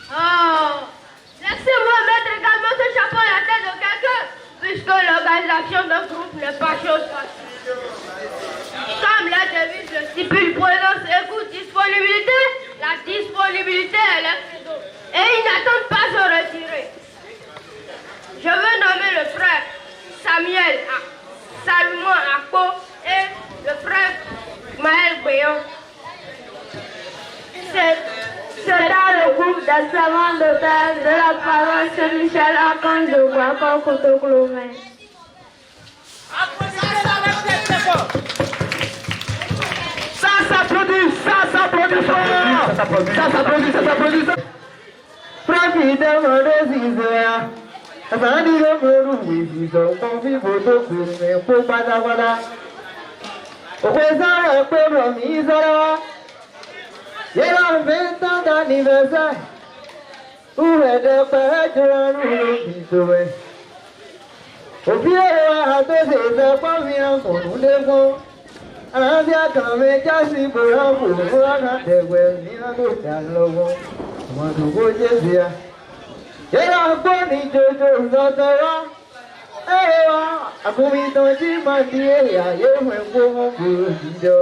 Oh, laissez-moi mettre également ce chapeau à la tête de quelqu'un, puisque l'organisation d'un groupe n'est pas chose facile. Comme la devise le stipule, présence, écoute, disponibilité, la disponibilité est le credo. Et ils n'attendent pas se retirer. Je veux nommer le frère Samuel Salomon Akpo et le frère Maël Béon. C'est dans le groupe des servants d'autel de la paroisse Saint-Michel Archange de Bois-Coclo. Ça s'applaudit, ça s'applaudit fort. Ça s'applaudit, ça s'applaudit. Profitez-moi de Zizéa. Asandi le moro wizizo, konfi boto kume po padawada. Okweza kwebro mizara. Yela 20 ans d'anniversaire. Où est de père Joannou Bisoé? Au pied à deux et pas bien pour nous les bons. Alandia kame kasi bora bora na dewe ni na do talogo. Mo do go jezia. Yera boni jojo zotara. Ewa akumi tonji mandie ya yewe ngo ngo dido.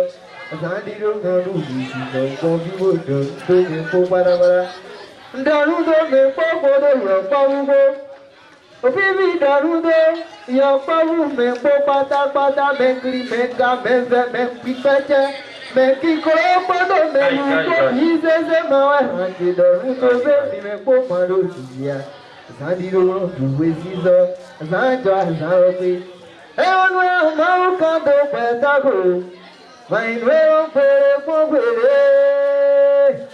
Asandi ro ngolu dido ko bibo do to ko para para. Ndaru do me popo do ro pawugo. Obibi daru do yo pawu me po pata pata me kri me ga me ve me pipeche me ki ko podo me lu ko izeze ma hanji daru do be me po maro dia. Asandi ro do wezizo asanja asarobi. E onwe ma ka do peta ko. Vai no pere po pere.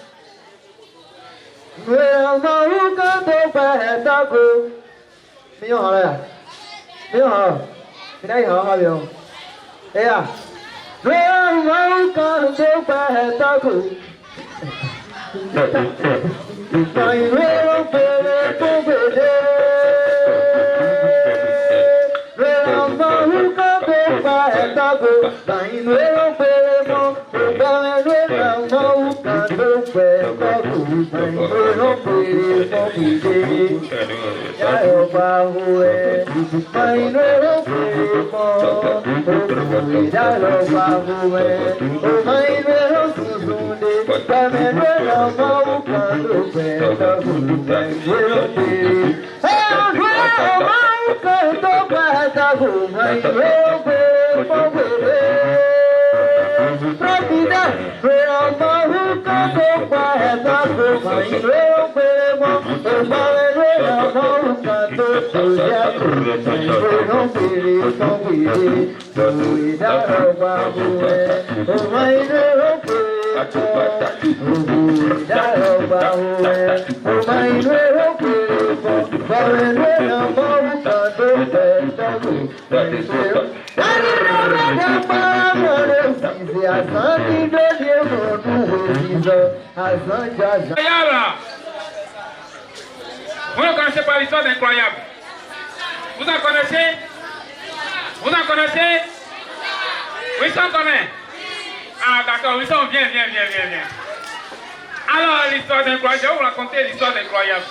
Vous ne connaissez pas l'histoire d'incroyable. Vous en connaissez? Vous en connaissez? Wilson connaît? Ah d'accord, Wilson, viens. Alors l'histoire d'incroyable, je vais vous raconter l'histoire d'incroyable.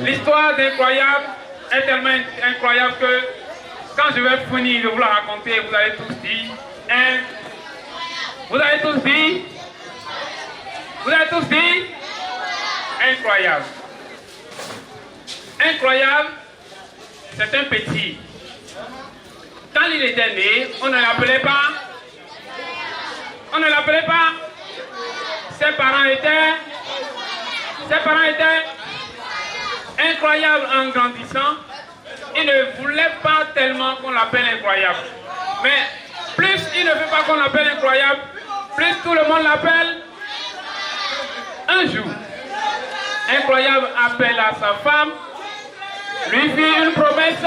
L'histoire d'incroyable est tellement incroyable que quand je vais finir de vous la raconter, vous allez tous dire, hein? Vous allez tous dire? Vous allez tous dire? Incroyable. Incroyable, c'est un petit. Quand il était né, on ne l'appelait pas. Ses parents étaient incroyables en grandissant. Il ne voulait pas tellement qu'on l'appelle incroyable. Mais plus il ne veut pas qu'on l'appelle incroyable, plus tout le monde l'appelle. Un jour, incroyable appelle à sa femme, lui fit une promesse.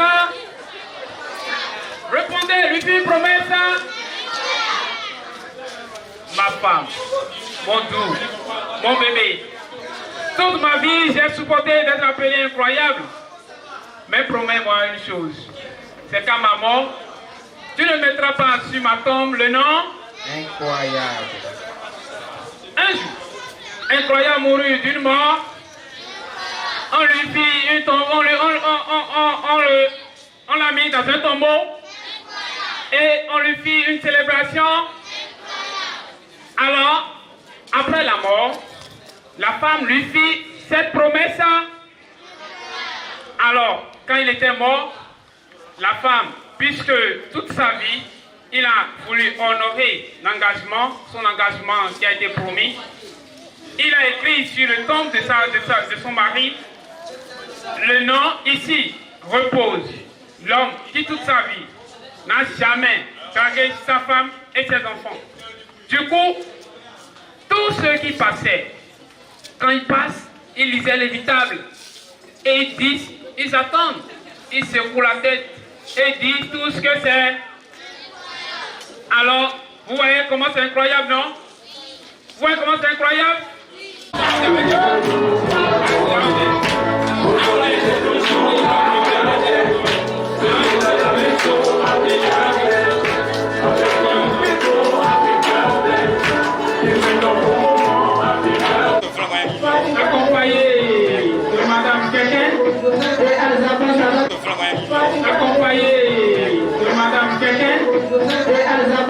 Répondez, lui fit une promesse. Ma femme, mon doux, mon bébé, toute ma vie j'ai supporté d'être appelé incroyable. Mais promets-moi une chose, c'est qu'à ma mort, tu ne mettras pas sur ma tombe le nom incroyable. Un jour, incroyable mourut d'une mort. On lui fit une tombe, on l'a mis dans un tombeau et on lui fit une célébration. Alors, après la mort, la femme lui fit cette promesse. Alors, quand il était mort, la femme, puisque toute sa vie, il a voulu honorer l'engagement, son engagement qui a été promis, il a écrit sur le tombe de son mari, le nom ici repose l'homme qui toute sa vie n'a jamais dragué sa femme et ses enfants. Du coup, tous ceux qui passaient, quand ils passent, ils lisaient l'évitable et ils disent, ils attendent, ils secouent la tête et disent tout ce que c'est. Alors, vous voyez comment c'est incroyable, non? Vous voyez comment c'est incroyable? Accompagné de Madame Kéké et Elsa.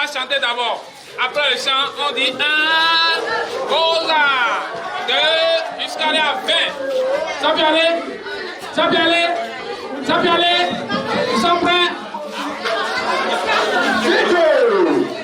chanter d'abord. Après le chant, on dit 1, Rosa, 2, jusqu'à aller à 20. Ça peut aller? Ça peut aller? Ça peut aller? Ils sont prêts? Joyeux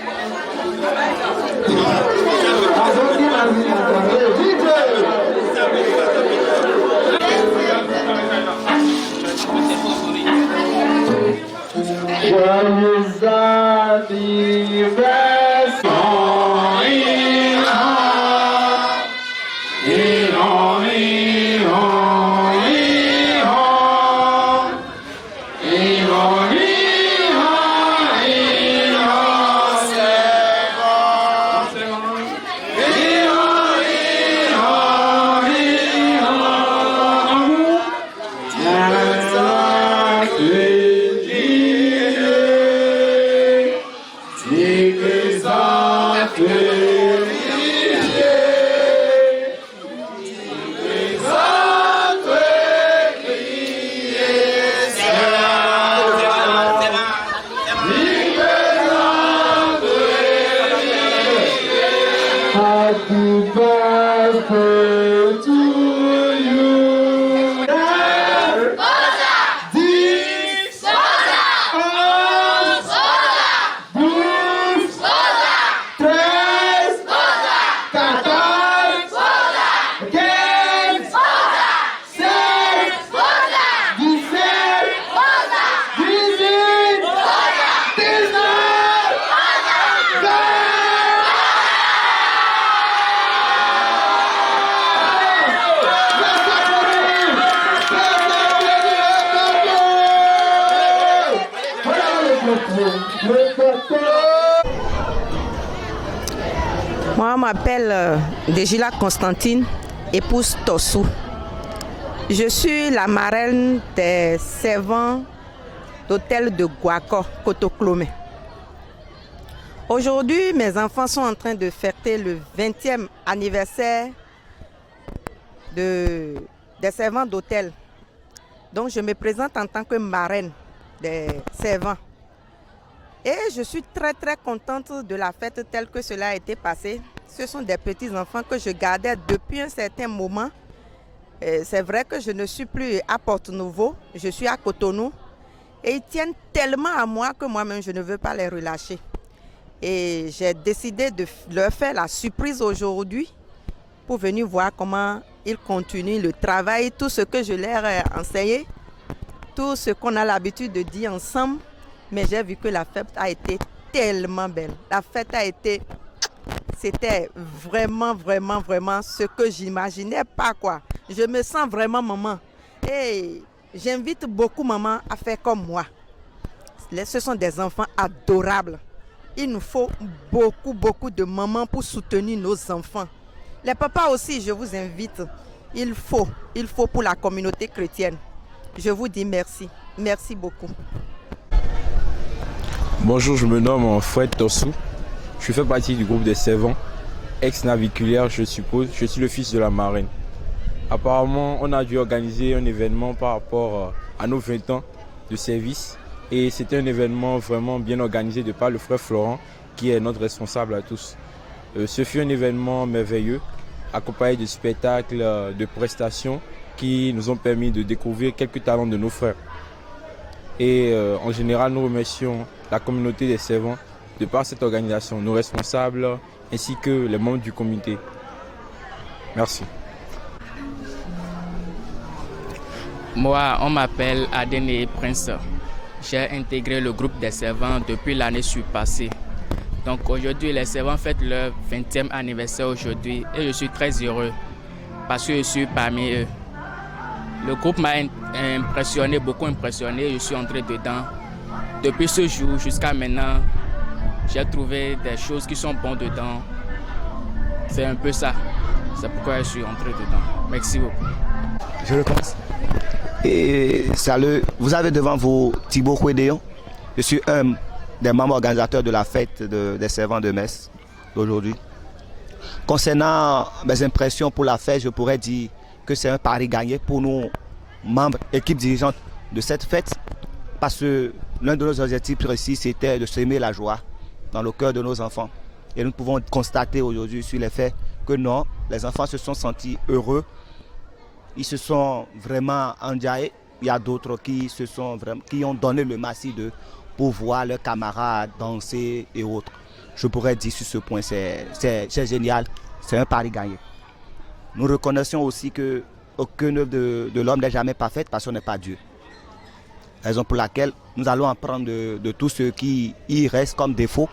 Moi, je m'appelle Dejila Constantine, épouse Tossou. Je suis la marraine des servants d'hôtel de Guako, Kotoklome. Aujourd'hui, mes enfants sont en train de fêter le 20e anniversaire des servants d'hôtel. Donc, je me présente en tant que marraine des servants. Et je suis très très contente de la fête telle que cela a été passé. Ce sont des petits-enfants que je gardais depuis un certain moment. C'est vrai que je ne suis plus à Porto-Novo, je suis à Cotonou. Et ils tiennent tellement à moi que moi-même je ne veux pas les relâcher. Et j'ai décidé de leur faire la surprise aujourd'hui pour venir voir comment ils continuent le travail, tout ce que je leur ai enseigné, tout ce qu'on a l'habitude de dire ensemble. Mais j'ai vu que la fête a été tellement belle. La fête a été... C'était vraiment, vraiment, vraiment ce que j'imaginais pas, quoi. Je me sens vraiment maman. Et j'invite beaucoup maman à faire comme moi. Ce sont des enfants adorables. Il nous faut beaucoup, beaucoup de mamans pour soutenir nos enfants. Les papas aussi, je vous invite. Il faut pour la communauté chrétienne. Je vous dis merci. Merci beaucoup. Bonjour, je me nomme Fred Tossou. Je fais partie du groupe des servants, ex-naviculaire, je suppose. Je suis le fils de la marraine. Apparemment, on a dû organiser un événement par rapport à nos 20 ans de service. Et c'était un événement vraiment bien organisé de par le frère Florent, qui est notre responsable à tous. Ce fut un événement merveilleux, accompagné de spectacles, de prestations qui nous ont permis de découvrir quelques talents de nos frères. Et en général, nous remercions la communauté des servants de par cette organisation, nos responsables ainsi que les membres du comité. Merci. Moi, on m'appelle Adene Prince. J'ai intégré le groupe des servants depuis l'année surpassée. Donc aujourd'hui, les servants fêtent leur 20e anniversaire aujourd'hui et je suis très heureux parce que je suis parmi eux. Le groupe m'a impressionné, beaucoup impressionné, je suis entré dedans. Depuis ce jour jusqu'à maintenant, j'ai trouvé des choses qui sont bonnes dedans. C'est un peu ça. C'est pourquoi je suis entré dedans. Merci beaucoup. Je recommence. Et salut, vous avez devant vous Thibaut Kouédéon. Je suis un des membres organisateurs de la fête des servants de messe d'aujourd'hui. Concernant mes impressions pour la fête, je pourrais dire que c'est un pari gagné pour nous, membres, équipe dirigeante de cette fête, parce que l'un de nos objectifs précis, c'était de semer la joie dans le cœur de nos enfants. Et nous pouvons constater aujourd'hui sur les faits que non, les enfants se sont sentis heureux, ils se sont vraiment enjaillés. Il y a d'autres qui ont donné le massif pour voir leurs camarades danser et autres. Je pourrais dire sur ce point, c'est génial, c'est un pari gagné. Nous reconnaissons aussi qu'aucune œuvre de l'homme n'est jamais parfaite parce qu'on n'est pas Dieu. Raison pour laquelle nous allons apprendre de tout ce qui y reste comme défaut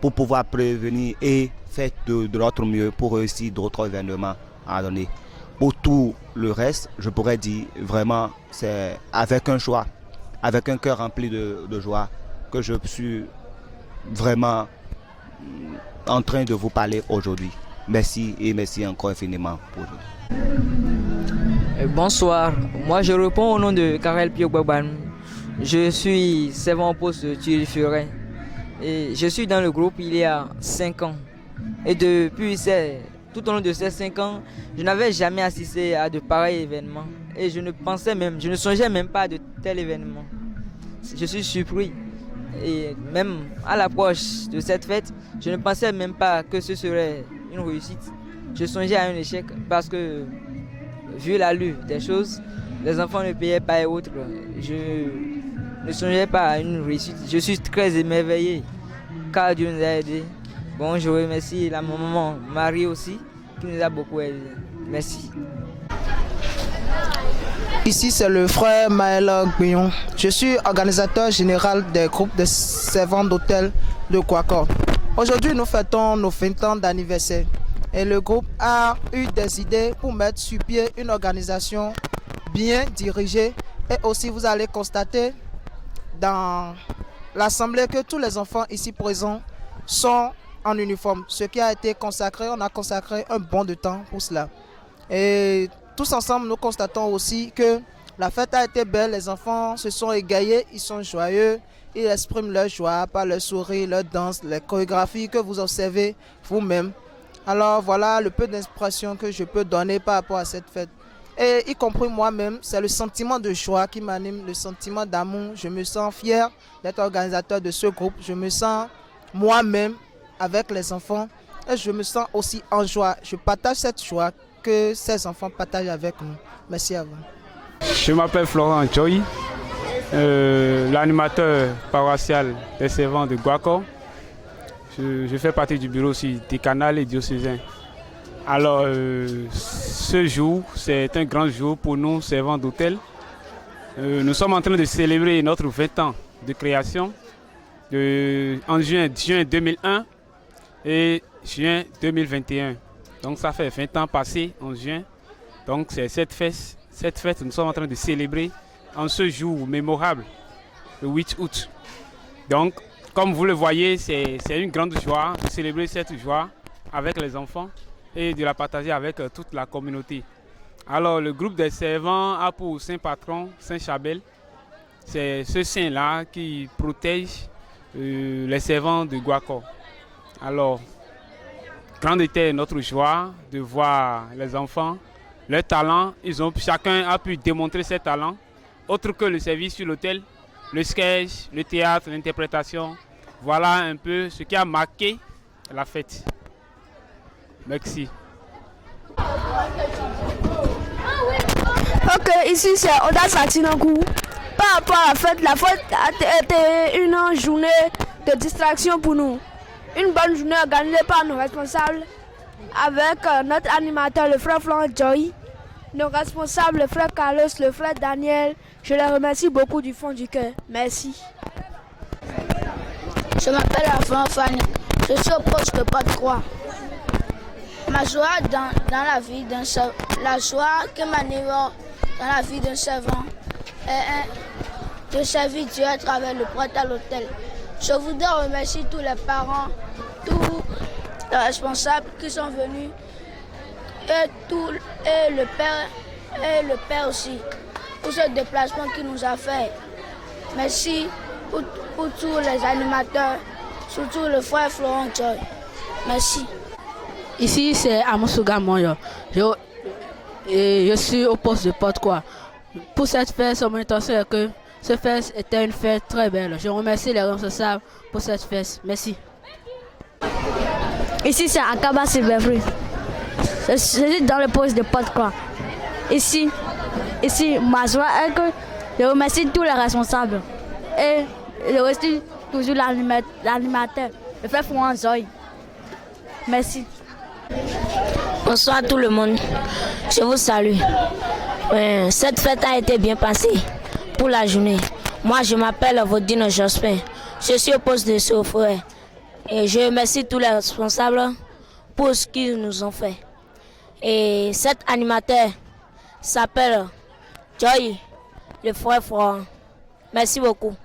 pour pouvoir prévenir et faire de notre mieux pour réussir d'autres événements à donner. Pour tout le reste, je pourrais dire vraiment, c'est avec un choix, avec un cœur rempli de joie que je suis vraiment en train de vous parler aujourd'hui. Merci et merci encore infiniment pour vous. Bonsoir, moi je réponds au nom de Karel Pio-Boban. Je suis servant au poste de Thierry-Furet et je suis dans le groupe il y a 5 ans. Et depuis tout au long de ces 5 ans, je n'avais jamais assisté à de pareils événements. Et je ne songeais même pas à de tels événements. Je suis surpris. Et même à l'approche de cette fête, je ne pensais même pas que ce serait une réussite. Je songeais à un échec parce que, vu l'allure des choses, les enfants ne payaient pas et autres. Je ne songeais pas à une réussite. Je suis très émerveillé car Dieu nous a aidés. Bon, je remercie la maman Marie aussi, qui nous a beaucoup aidés. Merci. Ici, c'est le frère Maël Guillon. Je suis organisateur général des groupes de servants d'hôtel de Guaco. Aujourd'hui, nous fêtons nos 20 ans d'anniversaire. Et le groupe a eu des idées pour mettre sur pied une organisation bien dirigée. Et aussi, vous allez constater dans l'assemblée que tous les enfants ici présents sont en uniforme. Ce qui a été consacré, on a consacré un bon de temps pour cela. Et tous ensemble, nous constatons aussi que la fête a été belle, les enfants se sont égayés, ils sont joyeux, ils expriment leur joie par leur sourire, leur danse, les chorégraphies que vous observez vous-même. Alors voilà le peu d'inspiration que je peux donner par rapport à cette fête. Et y compris moi-même, c'est le sentiment de joie qui m'anime, le sentiment d'amour. Je me sens fier d'être organisateur de ce groupe. Je me sens moi-même avec les enfants et je me sens aussi en joie. Je partage cette joie que ces enfants partagent avec nous. Merci à vous. Je m'appelle Florent Joy, l'animateur paroissial des servants de Guaco. Je fais partie du bureau aussi des canals et diocésains. Alors, ce jour, c'est un grand jour pour nous, servants d'hôtel. Nous sommes en train de célébrer notre 20 ans de création en juin 2001 et juin 2021. Donc ça fait 20 ans passés en juin. Donc c'est cette fête, nous sommes en train de célébrer en ce jour mémorable, le 8 août. Donc, comme vous le voyez, c'est une grande joie de célébrer cette joie avec les enfants et de la partager avec toute la communauté. Alors, le groupe des servants a pour saint patron Saint Chabel. C'est ce saint-là qui protège les servants de Guaco. Alors, grande était notre joie de voir les enfants, leurs talents. Chacun a pu démontrer ses talents, autre que le service sur l'hôtel, le sketch, le théâtre, l'interprétation. Voilà un peu ce qui a marqué la fête. Merci. Ok, ici c'est Oda Satinakou. Par rapport à la fête a été une journée de distraction pour nous. Une bonne journée organisée par nos responsables avec notre animateur, le frère Florent Joy, nos responsables, le frère Carlos, le frère Daniel. Je les remercie beaucoup du fond du cœur. Merci. Je m'appelle Afan Fanny. Je suis au poste de Pas-de-Croix. Ma joie dans la vie d'un servant, la joie que m'anime dans la vie d'un servant est de servir Dieu à travers le prêtre à l'hôtel. Je voudrais remercier tous les parents, tous les responsables qui sont venus et le père aussi pour ce déplacement qu'il nous a fait. Merci pour tous les animateurs, surtout le frère Florent Joy. Merci. Ici, c'est Amosouga Moyo. Je suis au poste de Pas-de-Croix. Pour cette fête, mon intention est que cette fête était une fête très belle. Je remercie les responsables pour cette fête. Merci. Ici, c'est Akaba Silverfree. Je suis dans le poste de Porte-Croix. Ici, ma joie est que je remercie tous les responsables. Et je remercie toujours l'animateur, le frère Fouan Zoï. Merci. Bonsoir tout le monde. Je vous salue. Cette fête a été bien passée pour la journée. Moi, je m'appelle Vodine Jospin. Je suis au poste de chauffeur. Et je remercie tous les responsables pour ce qu'ils nous ont fait. Et cet animateur s'appelle Joy, le frère Fouan. Merci beaucoup.